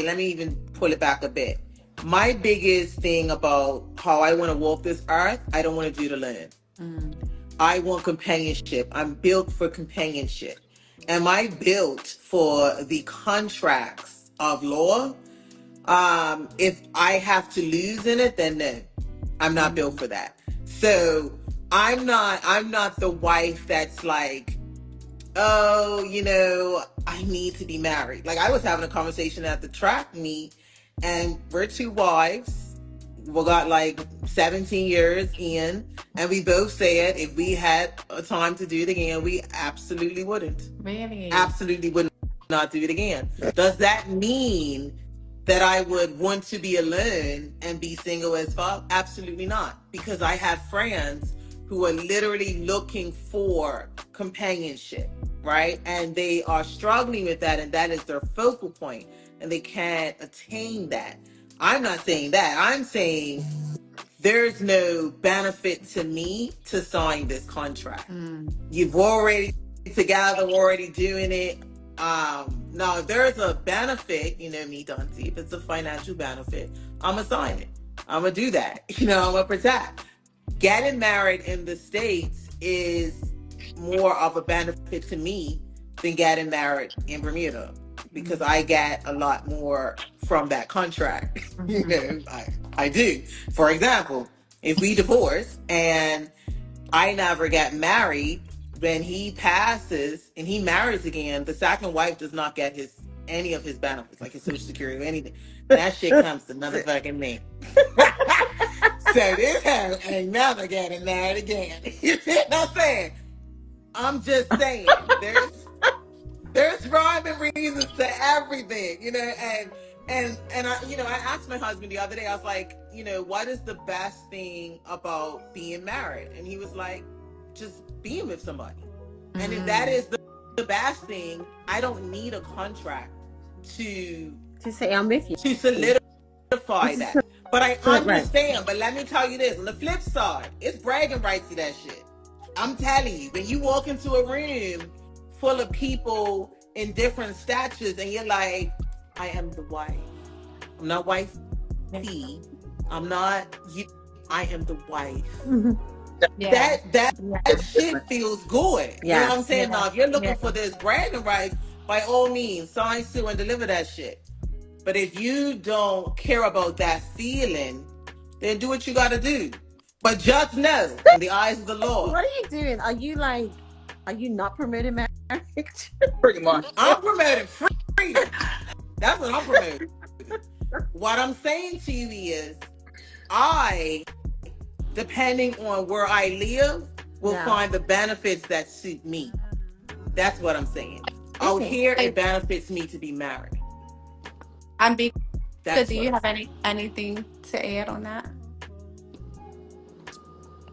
Speaker 4: let me even pull it back a bit. My biggest thing about how I want to walk this earth, I don't want to do it alone. I want companionship. I'm built for companionship. Am I built for the contracts of law? If I have to lose in it, then no, I'm not built for that. So I'm not the wife that's like, oh, I need to be married. Like I was having a conversation at the track meet, and we're two wives. We got like 17 years in, and we both said if we had a time to do it again, we absolutely wouldn't.
Speaker 1: Really?
Speaker 4: Absolutely would not do it again. Does that mean that I would want to be alone and be single as fuck? Absolutely not. Because I have friends who are literally looking for companionship, right? And they are struggling with that, and that is their focal point, and they can't attain that. I'm not saying that. I'm saying there's no benefit to me to sign this contract. You've already together, already doing it. Now, if there's a benefit, me, Dante, if it's a financial benefit, I'm going to sign it. I'm going to do that. I'm going to protect. Getting married in the States is more of a benefit to me than getting married in Bermuda, because I get a lot more from that contract. I do. For example, if we divorce and I never get married, when he passes and he marries again, the second wife does not get any of his benefits, like his Social Security or anything. That shit comes to motherfucking me. So this house ain't never getting married again. You see what I'm saying? I'm just saying, there's rhyme and reasons to everything, and And I asked my husband the other day, I was like, what is the best thing about being married? And he was like, just being with somebody. And if that
Speaker 1: Mm.
Speaker 4: is the best thing, I don't need a contract to
Speaker 2: To say I'm with you.
Speaker 4: solidify that. But I
Speaker 2: Right.
Speaker 4: understand. But let me tell you this: on the flip side, it's bragging rights to that shit. I'm telling you, when you walk into a room full of people in different statures, and you're like, I am the wife. I'm not wife C. I'm not you. I am the wife.
Speaker 2: Mhm.
Speaker 1: Yeah.
Speaker 4: That
Speaker 1: Yeah.
Speaker 3: It's
Speaker 4: shit
Speaker 3: different.
Speaker 4: feels good. You know what I'm
Speaker 2: Yes.
Speaker 4: saying?
Speaker 1: Yeah.
Speaker 4: Now, if you're
Speaker 1: Yeah.
Speaker 4: looking for this bragging rights, by all means, sign, sue, and deliver that shit. But if you don't care about that feeling, then do what you got to do. But just know, in the eyes of the Lord,
Speaker 2: What are you doing? Are you not promoting marriage?
Speaker 3: Pretty much.
Speaker 4: I'm promoting freedom. That's what I'm promoting. What I'm saying to you is, I, depending on where I live, will
Speaker 2: Yeah.
Speaker 4: find the benefits that suit me. That's what I'm saying. Out
Speaker 2: Okay.
Speaker 4: here, it benefits me to be married.
Speaker 1: And Bika,
Speaker 4: That's
Speaker 1: do
Speaker 4: what
Speaker 1: you
Speaker 4: I'm
Speaker 1: have
Speaker 4: saying.
Speaker 1: anything to add on that?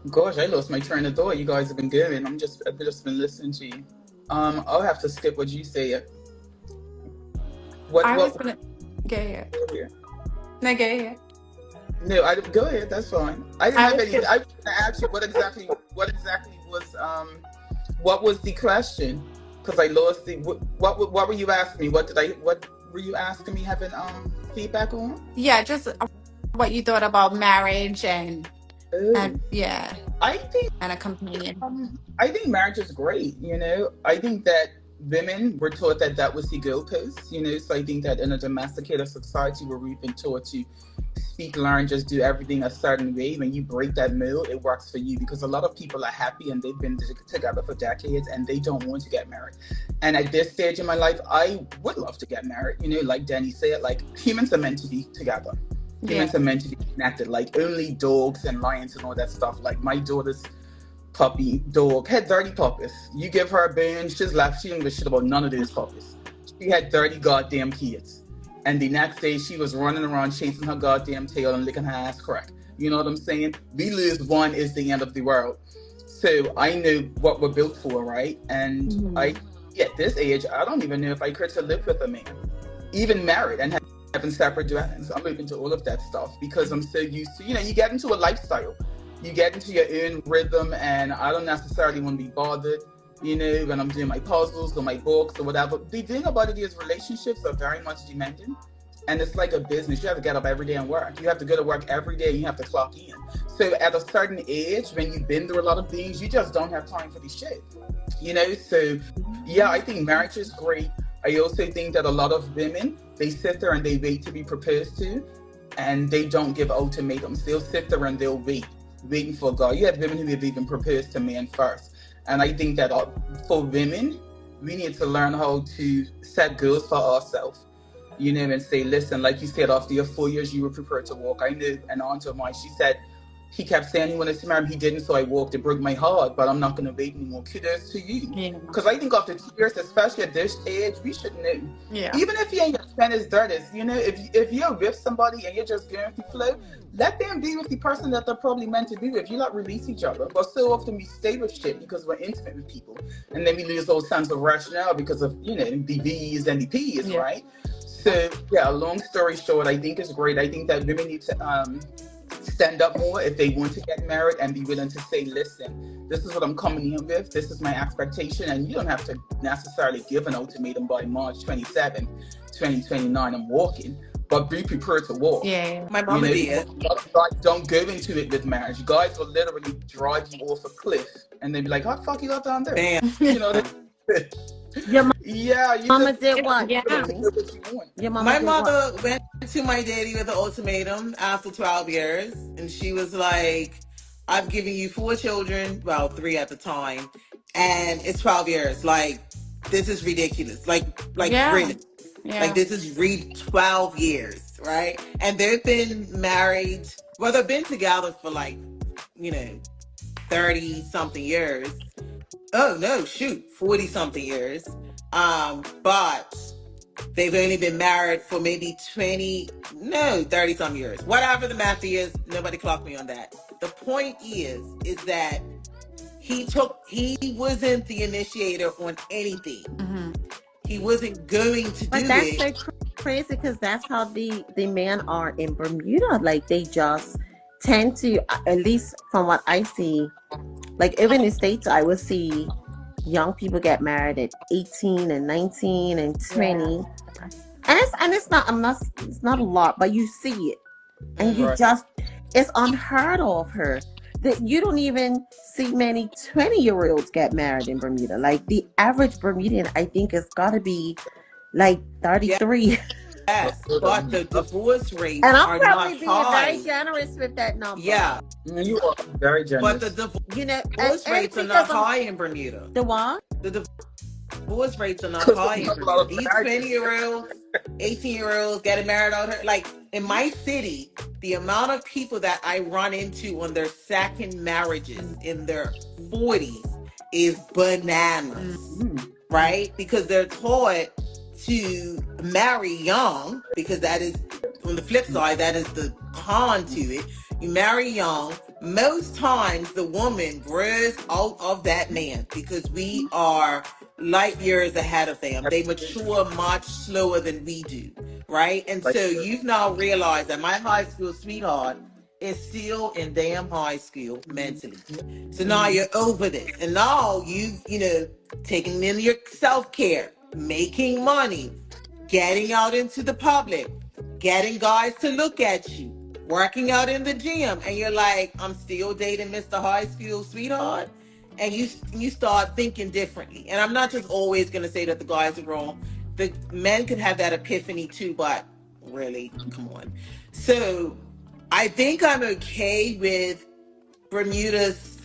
Speaker 3: Gosh, I lost my train of thought. You guys have been doing. I've just been listening to you. I'll have to skip what you say.
Speaker 1: I was
Speaker 3: What?
Speaker 1: gonna go ahead. No, go ahead.
Speaker 3: No, I go ahead. That's fine. I didn't
Speaker 1: I
Speaker 3: have
Speaker 1: was
Speaker 3: any.
Speaker 1: gonna,
Speaker 3: I was going to ask you what exactly was what was the question? Because I lost the what were you asking me? What were you asking me? Having feedback on?
Speaker 1: yeah, just what you thought about marriage and
Speaker 3: Oh,
Speaker 1: yeah,
Speaker 3: I think
Speaker 1: and a companion.
Speaker 3: I think marriage is great. I think that women were taught that that was the goalpost. So I think that in a domesticated society where we've been taught to speak, learn, just do everything a certain way, when you break that mold, it works for you because a lot of people are happy and they've been together for decades and they don't want to get married. And at this stage in my life, I would love to get married. Like Danny said, like humans are meant to be together.
Speaker 1: Yeah.
Speaker 3: Humans are meant to be connected. Like only dogs and lions and all that stuff. Like my daughter's puppy dog had 30 puppies. You give her a bone, she's left. She didn't give a shit about none of those puppies. She had 30 goddamn kids. And the next day she was running around chasing her goddamn tail and licking her ass crack. You know what I'm saying? We lose one is the end of the world. So I know what we're built for, right? And at this age, I don't even know if I could to live with a man, even married and having separate dwellings. I'm open to all of that stuff because I'm so used to, you get into a lifestyle. You get into your own rhythm, and I don't necessarily want to be bothered, when I'm doing my puzzles or my books or whatever. The thing about it is relationships are very much demanding, and it's like a business. You have to get up every day and work. You have to go to work every day. You have to clock in. So at a certain age, when you've been through a lot of things, you just don't have time for this shit, So, yeah, I think marriage is great. I also think that a lot of women, they sit there and they wait to be proposed to, and they don't give ultimatums. They'll sit there and they'll waiting for God. You have women who have even proposed to men first. And I think that for women, we need to learn how to set goals for ourselves, and say, listen, like you said, after your 4 years, you were prepared to walk. I knew an aunt of mine, she said, he kept saying he wanted to marry me. He didn't, so I walked. It broke my heart, but I'm not going to wait anymore. Kudos to you.
Speaker 1: Yeah.
Speaker 3: Because I think after 2 years, especially at this age, we should know.
Speaker 1: Yeah.
Speaker 3: Even if you ain't your 20s, 30s, if you're with somebody and you're just going with the flow, let them be with the person that they're probably meant to be with. You not release each other. But so often we stay with shit because we're intimate with people. And then we lose those sense of rationale because of, the V's and the P's,
Speaker 1: Yeah.
Speaker 3: right? So, yeah, long story short, I think it's great. I think that women need to stand up more if they want to get married and be willing to say, listen, this is what I'm coming in with. This is my expectation. And you don't have to necessarily give an ultimatum by March 27, 2029, I'm walking. But be prepared to walk.
Speaker 1: Yeah.
Speaker 4: My mama did.
Speaker 3: A lot of guys don't go into it with marriage. Guys will literally drive you off a cliff and then be like, how the fuck you got down there?
Speaker 4: Damn.
Speaker 2: Your
Speaker 3: Yeah, you
Speaker 2: mama
Speaker 3: just
Speaker 2: did what?
Speaker 1: Yeah.
Speaker 3: do what you want.
Speaker 2: Your mama
Speaker 4: My
Speaker 2: did what?
Speaker 4: mother went to my daddy with an ultimatum after 12 years, and she was like, I've given you 4 children, well, 3 at the time, and it's 12 years. Like, this is ridiculous. Like
Speaker 1: Yeah.
Speaker 4: really.
Speaker 1: Yeah.
Speaker 4: Like, this is 12 years, right? And they've been married, well, they've been together for 30 something years. Oh no, shoot, 40 something years. But they've only been married for maybe 30 some years. Whatever the math is, nobody clocked me on that. The point is that he wasn't the initiator on anything.
Speaker 1: Mhm.
Speaker 4: He wasn't going to
Speaker 2: But
Speaker 4: do
Speaker 2: that's
Speaker 4: it.
Speaker 2: so crazy because that's how the men are in Bermuda. Like they just tend to, at least from what I see, like even in the States, I would see young people get married at 18 and 19 and 20. And it's not it's not a lot, but you see it. And you
Speaker 3: Right.
Speaker 2: just, it's unheard of her. That you don't even see many 20-year-olds get married in Bermuda. Like the average Bermudian, I think, has got to be like 33.
Speaker 4: Yes, but the divorce rates
Speaker 2: And I'm
Speaker 4: are
Speaker 2: probably
Speaker 4: not
Speaker 2: being
Speaker 4: high.
Speaker 2: very generous with that number.
Speaker 4: Yeah,
Speaker 3: You are very generous.
Speaker 4: but the
Speaker 2: You know,
Speaker 4: divorce rates are not high in Bermuda.
Speaker 2: The what?
Speaker 4: The divorce rates are not
Speaker 3: 'Cause
Speaker 4: high in
Speaker 3: there's not a lot
Speaker 4: Bermuda.
Speaker 3: of
Speaker 4: These
Speaker 3: marriages.
Speaker 4: 20-year-olds, 18-year-olds getting married out here. Like in my city, the amount of people that I run into on their second marriages in their 40s is bananas, right? Because they're taught to marry young, because that is, on the flip side, that is the con to it. You marry young. Most times the woman grows out of that man because we are light years ahead of them. They mature much slower than we do, right? And so you've now realized that my high school sweetheart is still in damn high school mentally. So now you're over this. And now you've, taking in your self-care, making money, getting out into the public, getting guys to look at you, working out in the gym, and you're like, I'm still dating Mr. High School sweetheart. And you start thinking differently. And I'm not just always going to say that the guys are wrong. The men could have that epiphany too, but really, come on. So I think I'm okay with Bermuda's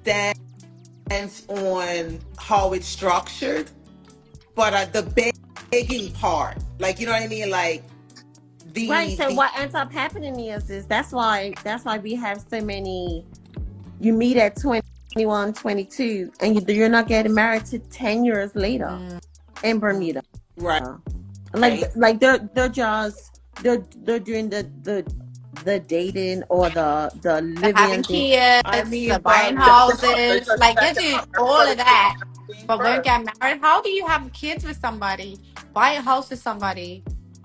Speaker 4: stance on how it's structured, but the begging part, like, you know what I mean? Like,
Speaker 2: Right. So what ends up happening is that's why we have so many. You meet at 21, 22, and you're not getting married to 10 years later in Bermuda.
Speaker 4: Right.
Speaker 2: Like they're just they're doing the dating or the living,
Speaker 1: having kids, the buying houses, like they're doing all of that, but won't get married. How do you have kids with somebody, buy a house with somebody?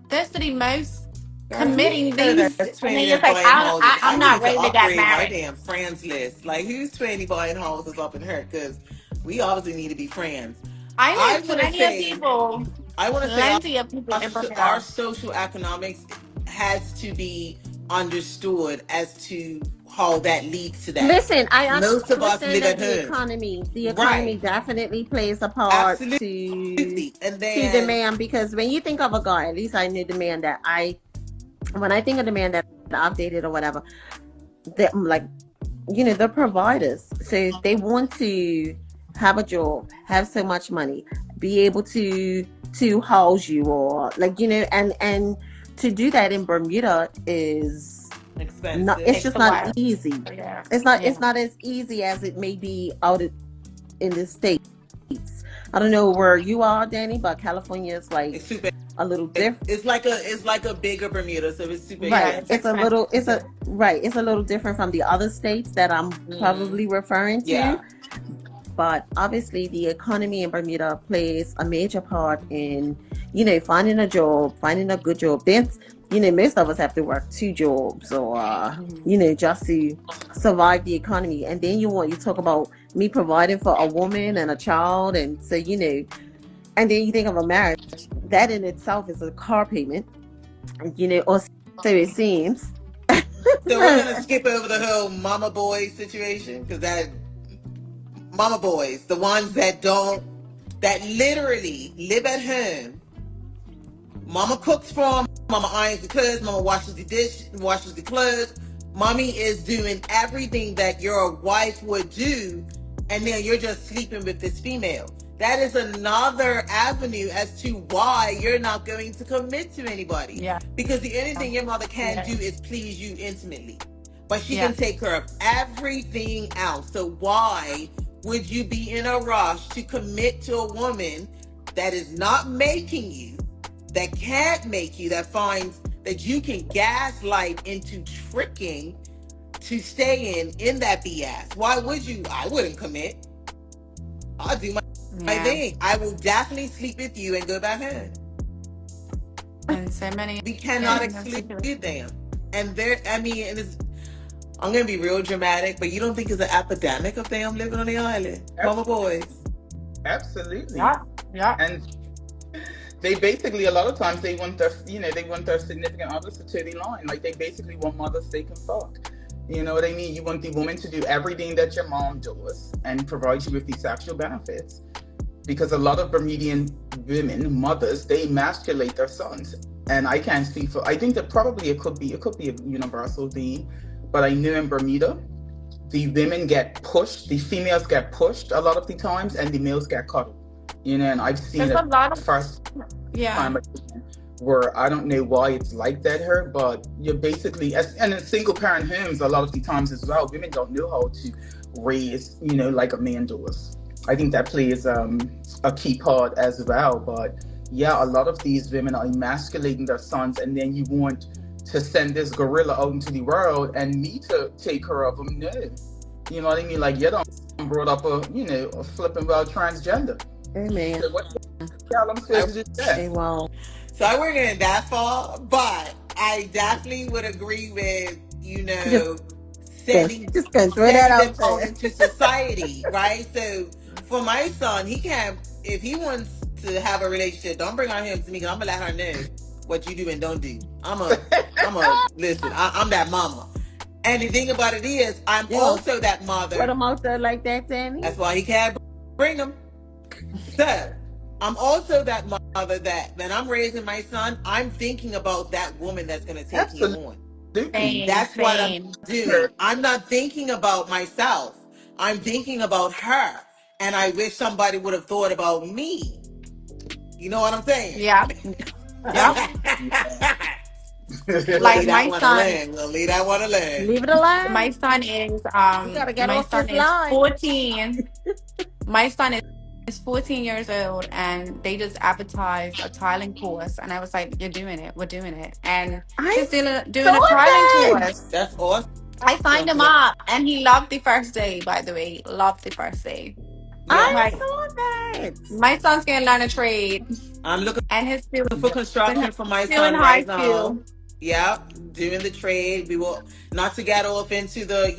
Speaker 1: Those are the most committing things. And then you're like, I'm not ready to get
Speaker 4: my
Speaker 1: married.
Speaker 4: damn friends list. Like, who's 20 buying houses up in her? Because we obviously need to be friends.
Speaker 1: I know plenty of people.
Speaker 4: I want to
Speaker 1: Plenty of people in
Speaker 4: say our social economics has to be understood as to how that leads to that.
Speaker 2: Listen,
Speaker 4: most of us live at
Speaker 2: the
Speaker 4: home.
Speaker 2: The economy definitely plays a part to the man, because when you think of a guy, at least I knew the man that when I think of the man that I've dated or whatever, they're like, they're providers. So they want to have a job, have so much money, be able to house you, or like, and to do that in Bermuda is
Speaker 4: expensive.
Speaker 2: It's just not easy. Yeah. It's not as easy as it may be out in the States. I don't know where you are, Danny, but California is like a little different.
Speaker 4: It's like a bigger Bermuda, so it's super.
Speaker 2: Right. It's a little different from the other states that I'm probably referring to.
Speaker 4: Yeah.
Speaker 2: But obviously the economy in Bermuda plays a major part in, finding a job, finding a good job. Then, most of us have to work 2 jobs or, just to survive the economy. And then you talk about me providing for a woman and a child. And so, and then you think of a marriage, that in itself is a car payment, or so it seems.
Speaker 4: So we're going to skip over the whole mama boy situation, because that mama boys, the ones that literally live at home. Mama cooks for them, mama irons the clothes, mama washes the dish, washes the clothes. Mommy is doing everything that your wife would do, and then you're just sleeping with this female. That is another avenue as to why you're not going to commit to anybody.
Speaker 1: Yeah.
Speaker 4: Because the only thing your mother can do is please you intimately. But she can take care of everything else. So why would you be in a rush to commit to a woman that is not making you, that can't make you, that finds that you can gaslight into tricking to stay in that BS. Why would you? I wouldn't commit. I'll do my
Speaker 1: Yeah.
Speaker 4: thing. I will definitely sleep with you and go back home.
Speaker 1: And so many
Speaker 4: We cannot
Speaker 1: in that
Speaker 4: exclude
Speaker 1: situation.
Speaker 4: them. And and it's, I'm gonna be real dramatic, but you don't think it's an epidemic of them living on the island, mama boys?
Speaker 3: Absolutely.
Speaker 1: Yeah. Yeah.
Speaker 3: And they basically, a lot of times, they want their, they want their significant others to toe the line. Like, they basically want mothers they can fuck. You know what I mean? You want the woman to do everything that your mom does and provide you with these sexual benefits. Because a lot of Bermudian women, mothers, they emasculate their sons. And I can't speak for, I think that probably it could be a universal thing. But I knew in Bermuda, the women get pushed, the females get pushed a lot of the times, and the males get cuddled. And I've seen
Speaker 1: There's
Speaker 3: it
Speaker 1: a lot of
Speaker 3: first
Speaker 1: yeah.
Speaker 3: time where I don't know why it's like that here, but you're basically, and in single parent homes, a lot of the times as well, women don't know how to raise, like a man does. I think that plays a key part as well. But yeah, a lot of these women are emasculating their sons, and then you want to send this gorilla out into the world and me to take care of him. No, you know what I mean? Like, you don't brought up a flipping well transgender.
Speaker 2: Amen.
Speaker 3: So what the hell I'm supposed to do that?
Speaker 2: They won't.
Speaker 4: So I wouldn't get that far, but I definitely would agree with, sending
Speaker 2: Just gonna throw that
Speaker 4: them
Speaker 2: out
Speaker 4: out
Speaker 2: there.
Speaker 4: into society, right? So for my son, he can't, if he wants to have a relationship, don't bring on him to me, because I'm gonna let her know what you do and don't do. Listen, I'm that mama. And the thing about it is, I'm
Speaker 2: Yeah.
Speaker 4: also that mother.
Speaker 2: Put them out there like that, Danny.
Speaker 4: That's why he can't bring them. So I'm also that mother that when I'm raising my son, I'm thinking about that woman that's going to take him on. That's what I'm doing. I'm not thinking about myself. I'm thinking about her. And I wish somebody would have thought about me. You know what I'm saying?
Speaker 1: Yeah. Yeah. Like my son.
Speaker 4: We'll leave that one alone.
Speaker 2: Leave it alone.
Speaker 1: My son is
Speaker 2: You gotta get
Speaker 1: my
Speaker 2: off
Speaker 1: son
Speaker 2: this
Speaker 1: is
Speaker 2: line.
Speaker 1: 14. My son is 14 years old, and they just advertised a tiling course, and I was like, "You're doing it. We're doing it." And he's doing a tiling course.
Speaker 4: That's awesome.
Speaker 1: I signed him up, and he loved the first day. By the way, loved the first day.
Speaker 2: I saw that.
Speaker 1: My son's gonna learn a trade.
Speaker 4: I'm looking
Speaker 1: and his
Speaker 4: for construction for my
Speaker 1: still in
Speaker 4: son
Speaker 1: high
Speaker 4: right now.
Speaker 1: school.
Speaker 4: Yeah, doing the trade. We will not to get off into the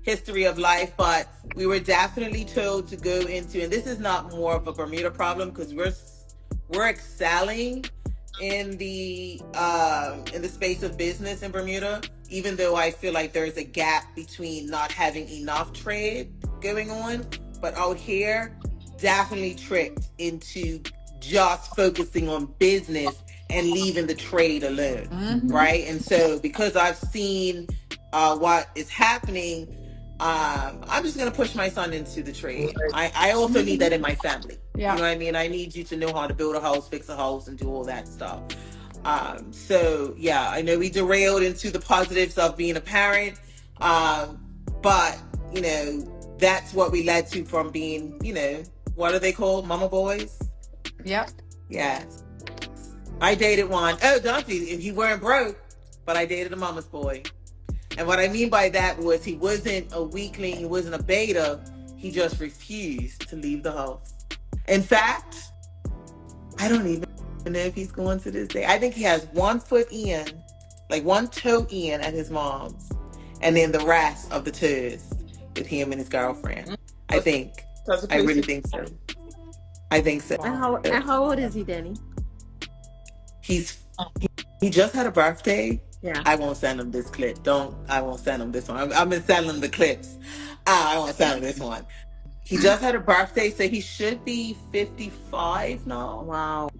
Speaker 4: history of life, but we were definitely told to go into, and this is not more of a Bermuda problem because we're excelling in the space of business in Bermuda, even though I feel like there's a gap between not having enough trade going on. But out here, definitely tricked into just focusing on business and leaving the trade alone, right? And so because I've seen what is happening, I'm just going to push my son into the trade. I also need that in my family.
Speaker 1: Yeah.
Speaker 4: You know what I mean? I need you to know how to build a house, fix a house, and do all that stuff. So yeah, I know we derailed into the positives of being a parent, but that's what we led to from being, what are they called? Mama boys?
Speaker 1: Yep.
Speaker 4: Yes. I dated one. Oh, Dante, if you weren't broke, but I dated a mama's boy. And what I mean by that was he wasn't a weakling, he wasn't a beta. He just refused to leave the house. In fact, I don't even know if he's going to this day. I think he has 1 foot in, like 1 toe in at his mom's, and then the rest of the toes with him and his girlfriend. I think. I really think so. I think so.
Speaker 2: And how old is he, Danny?
Speaker 4: He just had a birthday.
Speaker 2: Yeah.
Speaker 4: I won't send him this clip. I won't send him this one. I've been sending him the clips. I won't send him this one. He just had a birthday, so he should be 55 now.
Speaker 2: Wow.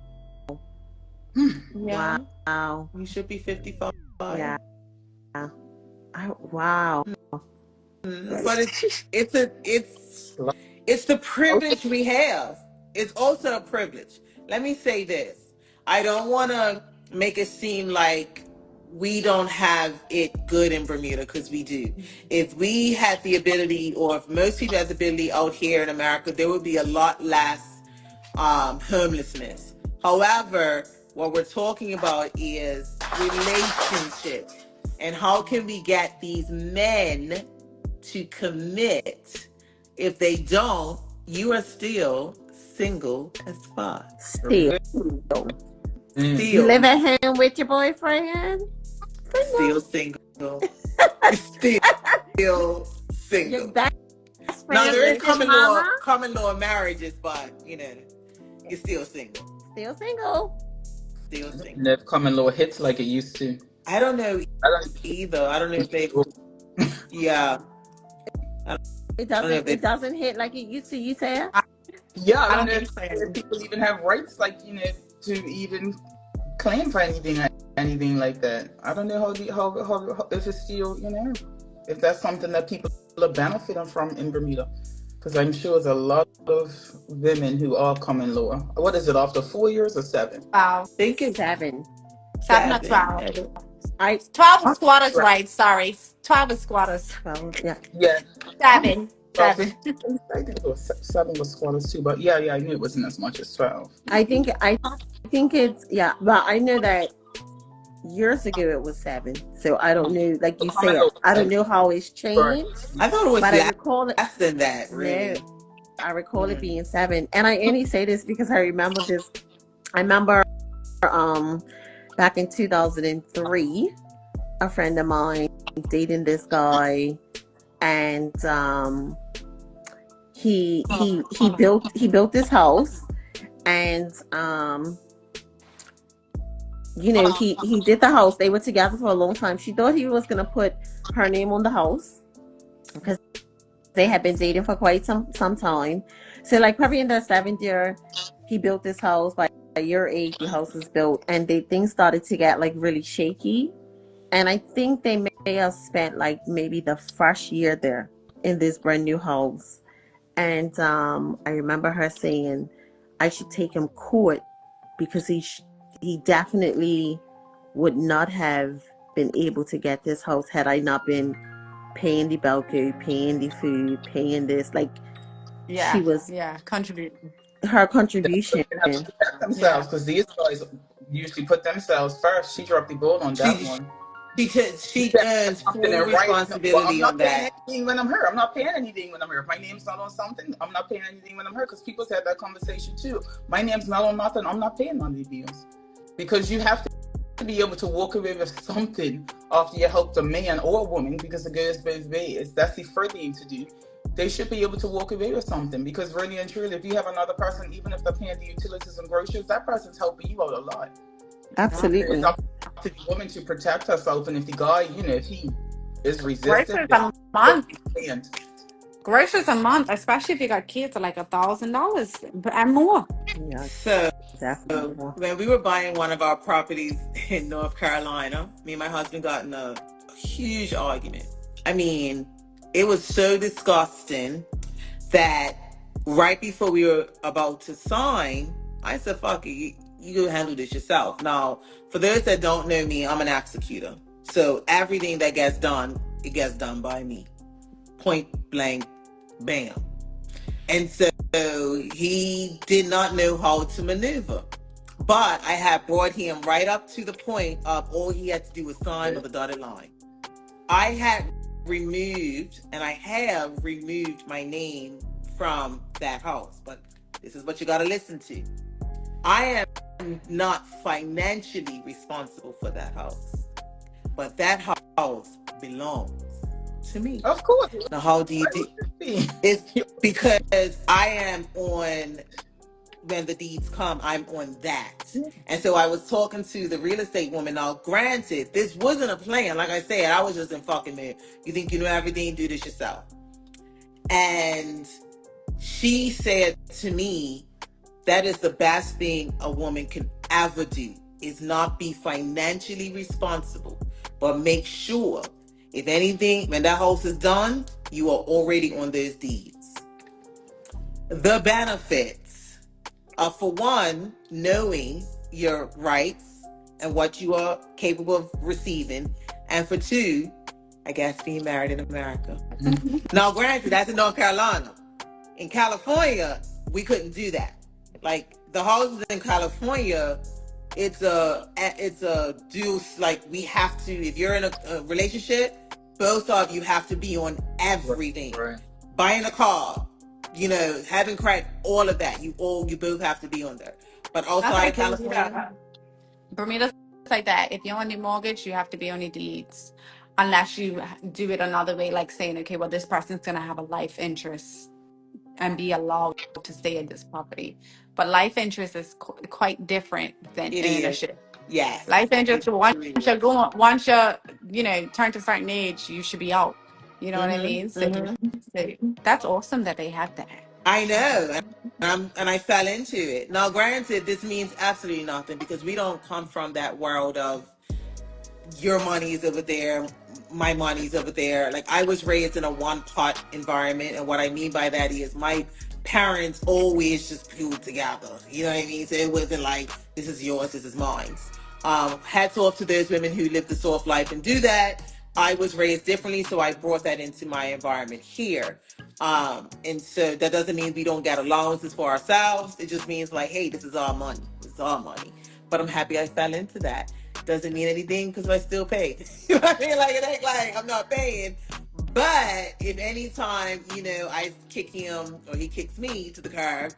Speaker 1: Yeah.
Speaker 2: Wow.
Speaker 4: He should be 55.
Speaker 2: Yeah. Wow.
Speaker 4: But it's the privilege we have. It's also a privilege. Let me say this. I don't want to make it seem like we don't have it good in Bermuda, because we do. If we had the ability, or if most people had the ability out here in America, there would be a lot less homelessness. However, what we're talking about is relationships and how can we get these men to commit. If they don't, you are still single as fuck.
Speaker 2: Still.
Speaker 3: Mm.
Speaker 2: You
Speaker 4: Still,
Speaker 2: live at home with your boyfriend?
Speaker 4: still single. Still
Speaker 2: Your
Speaker 4: single.
Speaker 2: best
Speaker 4: Now
Speaker 2: friend
Speaker 4: there is
Speaker 2: with his mama?
Speaker 4: common law marriages, but you know, you're still single.
Speaker 2: Still single.
Speaker 4: Still single.
Speaker 3: Never common law hits like it used to.
Speaker 4: I don't know
Speaker 3: I don't
Speaker 4: either. I don't know if they yeah.
Speaker 2: It
Speaker 4: I don't know if
Speaker 2: doesn't.
Speaker 4: they
Speaker 2: It doesn't hit like it used to. You said?
Speaker 3: Yeah, I
Speaker 1: I
Speaker 3: don't
Speaker 1: don't
Speaker 3: know
Speaker 1: think
Speaker 3: if
Speaker 1: so.
Speaker 3: people even have rights, like, to even claim for anything like that. I don't know how if it's still, if that's something that people are benefiting from in Bermuda, because I'm sure there's a lot of women who are common law. What is it, after 4 years or 7?
Speaker 1: 12.
Speaker 4: think it's
Speaker 2: 7.
Speaker 1: 7 or 12.
Speaker 2: I
Speaker 1: 12 is squatters'
Speaker 3: Right.
Speaker 1: rights, sorry. 12 is squatters.
Speaker 2: well, yeah.
Speaker 3: Yeah,
Speaker 1: 7.
Speaker 3: I
Speaker 1: 7.
Speaker 3: think it was 7 was squatters too, but yeah, I knew it wasn't as much as 12.
Speaker 2: I think it's but I know that years ago it was 7. So I don't know, like you said, I don't know how it's changed.
Speaker 4: I thought it was
Speaker 2: But I recall it.
Speaker 4: less than that, really.
Speaker 2: No, I recall it being 7, and I only say this because I remember this. I remember back in 2003, a friend of mine dating this guy, and he built this house, and he did the house. They were together for a long time. She thought he was gonna put her name on the house because they had been dating for quite some time. So like probably in their 7th year, he built this house. By year 8, the house was built, and things started to get like really shaky. And I think they may have spent like maybe the first year there in this brand new house. And I remember her saying, I should take him court because he definitely would not have been able to get this house had I not been paying the balcony, paying the food, paying this. Like,
Speaker 1: Yeah.
Speaker 2: she was
Speaker 1: Contributing.
Speaker 2: her contribution.
Speaker 3: They have to protect themselves, because these guys usually put themselves first. She dropped the ball on that one.
Speaker 4: Because she earns full
Speaker 3: Something in writing.
Speaker 4: responsibility
Speaker 3: Well, I'm
Speaker 4: on
Speaker 3: not paying
Speaker 4: that.
Speaker 3: anything when I'm here. I'm not paying anything when I'm here. If my name's not on something, I'm not paying anything when I'm here. Because people had that conversation too. My name's not on nothing. I'm not paying none of the bills. Because you have to be able to walk away with something after you helped a man or a woman, because it goes both ways. That's the first thing to do. They should be able to walk away with something, because really and truly, if you have another person, even if they're paying the utilities and groceries, that person's helping you out a lot.
Speaker 2: Absolutely.
Speaker 3: It's up to the woman to protect herself, and if the guy, if he is
Speaker 1: Groceries
Speaker 3: resistant,
Speaker 1: a month.
Speaker 3: and
Speaker 1: Groceries a month, especially if you got kids, are like $1,000 and more.
Speaker 2: Yeah,
Speaker 4: So
Speaker 2: definitely.
Speaker 4: when we were buying one of our properties in North Carolina, me and my husband got in a huge argument. I mean, it was so disgusting that right before we were about to sign, I said, fuck it, you handle this yourself. Now, for those that don't know me, I'm an executor. So everything that gets done, it gets done by me. Point blank, bam. And so he did not know how to maneuver. But I had brought him right up to the point of all he had to do was sign with a dotted line. I had removed, and I have removed my name from that house. But this is what you got to listen to. I am not financially responsible for that house. But that house belongs to me.
Speaker 3: of course,
Speaker 4: Now, how do you do? It's because I am on, when the deeds come, I'm on that. And so I was talking to the real estate woman. Now, granted, this wasn't a plan. Like I said, I was just in fucking mood. You think you know everything? Do this yourself. And she said to me, that is the best thing a woman can ever do, is not be financially responsible, but make sure, if anything, when that house is done, you are already on those deeds. The benefits are, for one, knowing your rights and what you are capable of receiving. And for two, I guess being married in America. Now, granted, that's in North Carolina. In California, we couldn't do that. Like, the houses in California it's a dual, like we have to, if you're in a relationship, both of you have to be on everything.
Speaker 3: Right.
Speaker 4: Buying a car, having credit, all of that. You both have to be on there. But also
Speaker 1: That's
Speaker 4: out of
Speaker 1: like
Speaker 4: California,
Speaker 1: Bermuda's like that. If you're on the mortgage, you have to be on the deeds, unless you do it another way, like saying, okay, well, this person's gonna have a life interest and be allowed to stay in this property. But life interest is quite different than
Speaker 4: it is.
Speaker 1: ownership.
Speaker 4: Yes.
Speaker 1: Life interest,
Speaker 4: It
Speaker 1: once
Speaker 4: truly
Speaker 1: you
Speaker 4: is.
Speaker 1: go, once you turn to a certain age, you should be out. You know what I mean? So that's awesome that they have that.
Speaker 4: I know. And I fell into it. Now, granted, this means absolutely nothing because we don't come from that world of your money's over there, my money's over there. Like, I was raised in a one pot environment, and what I mean by that is my parents always just blew it together. You know what I mean? So it wasn't like, this is yours, this is mine. Hats off to those women who live the soft life and do that. I was raised differently, so I brought that into my environment here. And so that doesn't mean we don't get allowances for ourselves. It just means like, hey, this is our money. This is our money. But I'm happy I fell into that. Doesn't mean anything because I still pay. You know what I mean? Like, it ain't like I'm not paying. But if any time, I kick him or he kicks me to the curb,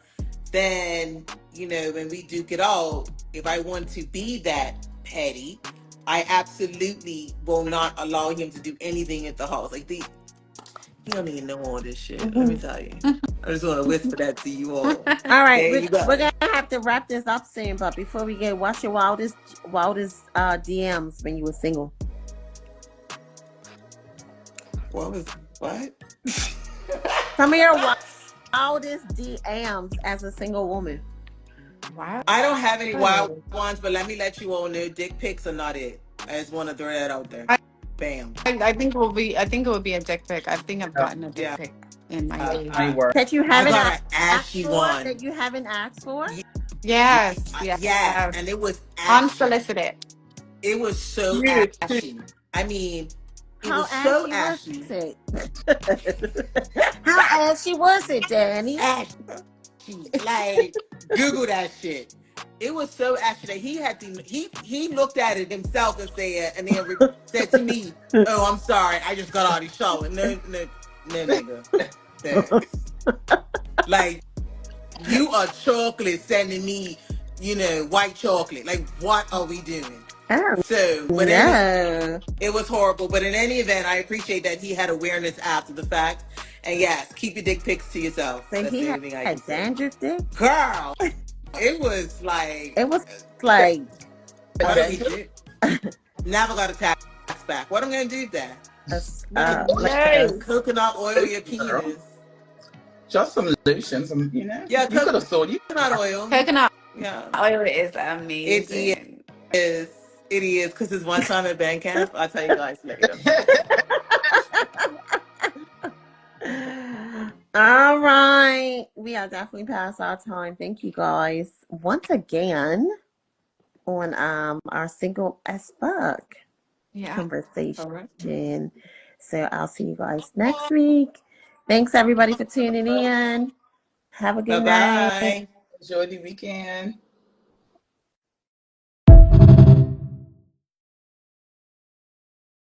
Speaker 4: then, when we duke it out, if I want to be that petty, I absolutely will not allow him to do anything at the house. Like, he don't even know all this shit. Let me tell you. I just want to whisper that to you all.
Speaker 2: All right,
Speaker 4: There you go.
Speaker 2: we're gonna have to wrap this up soon, but before we get, what's your wildest DMs when you were single?
Speaker 4: What?
Speaker 2: Some of your wildest DMs as a single woman.
Speaker 1: Wow.
Speaker 4: I don't have any wild ones, but let me let you all know, dick pics are not it. I just want to throw that out there. Bam.
Speaker 1: I think it will be. I think it would be a dick pic. I think I've gotten a dick pic in my day.
Speaker 3: I work.
Speaker 2: That you
Speaker 4: I
Speaker 2: haven't
Speaker 4: got an
Speaker 2: asked
Speaker 4: ashy
Speaker 2: for?
Speaker 4: one.
Speaker 2: That you haven't asked for?
Speaker 1: Yes.
Speaker 4: Yes, and it was ashy.
Speaker 1: Unsolicited.
Speaker 4: It was so
Speaker 3: Yeah.
Speaker 4: ashy. I mean, it
Speaker 2: How
Speaker 4: was so
Speaker 2: ashy
Speaker 4: ashy.
Speaker 2: was it? How ashy was it, Danny?
Speaker 4: Ashy. Like, Google that shit. It was so ashy that he had to. He looked at it himself and said to me, "Oh, I'm sorry. I just got out of the shower." No, nigga. Like, you are chocolate sending me, white chocolate. Like, what are we doing?
Speaker 2: Oh,
Speaker 4: So, but
Speaker 2: no.
Speaker 4: it was horrible. But in any event, I appreciate that he had awareness after the fact. And yes, keep your dick pics to yourself.
Speaker 2: So
Speaker 4: That's
Speaker 2: he
Speaker 4: the
Speaker 2: had
Speaker 4: only thing I can say.
Speaker 2: dandruff dick?
Speaker 4: Girl, it was like,
Speaker 2: It was like,
Speaker 4: what do we do? Never got a tax back. What am I going to do with that?
Speaker 2: like
Speaker 4: Coconut oil your penis.
Speaker 3: Just some lotions,
Speaker 4: Yeah,
Speaker 3: you could have sold you.
Speaker 4: Coconut oil.
Speaker 1: Coconut
Speaker 4: Yeah.
Speaker 1: oil is amazing.
Speaker 4: It is, because it's one time at band camp. I'll tell you guys later.
Speaker 2: all right. We are definitely past our time. Thank you guys once again on our single as fuck conversation.
Speaker 4: All right.
Speaker 2: So I'll see you guys next week. Thanks everybody for tuning in. Have a good night.
Speaker 4: Bye-bye.
Speaker 3: Enjoy the weekend.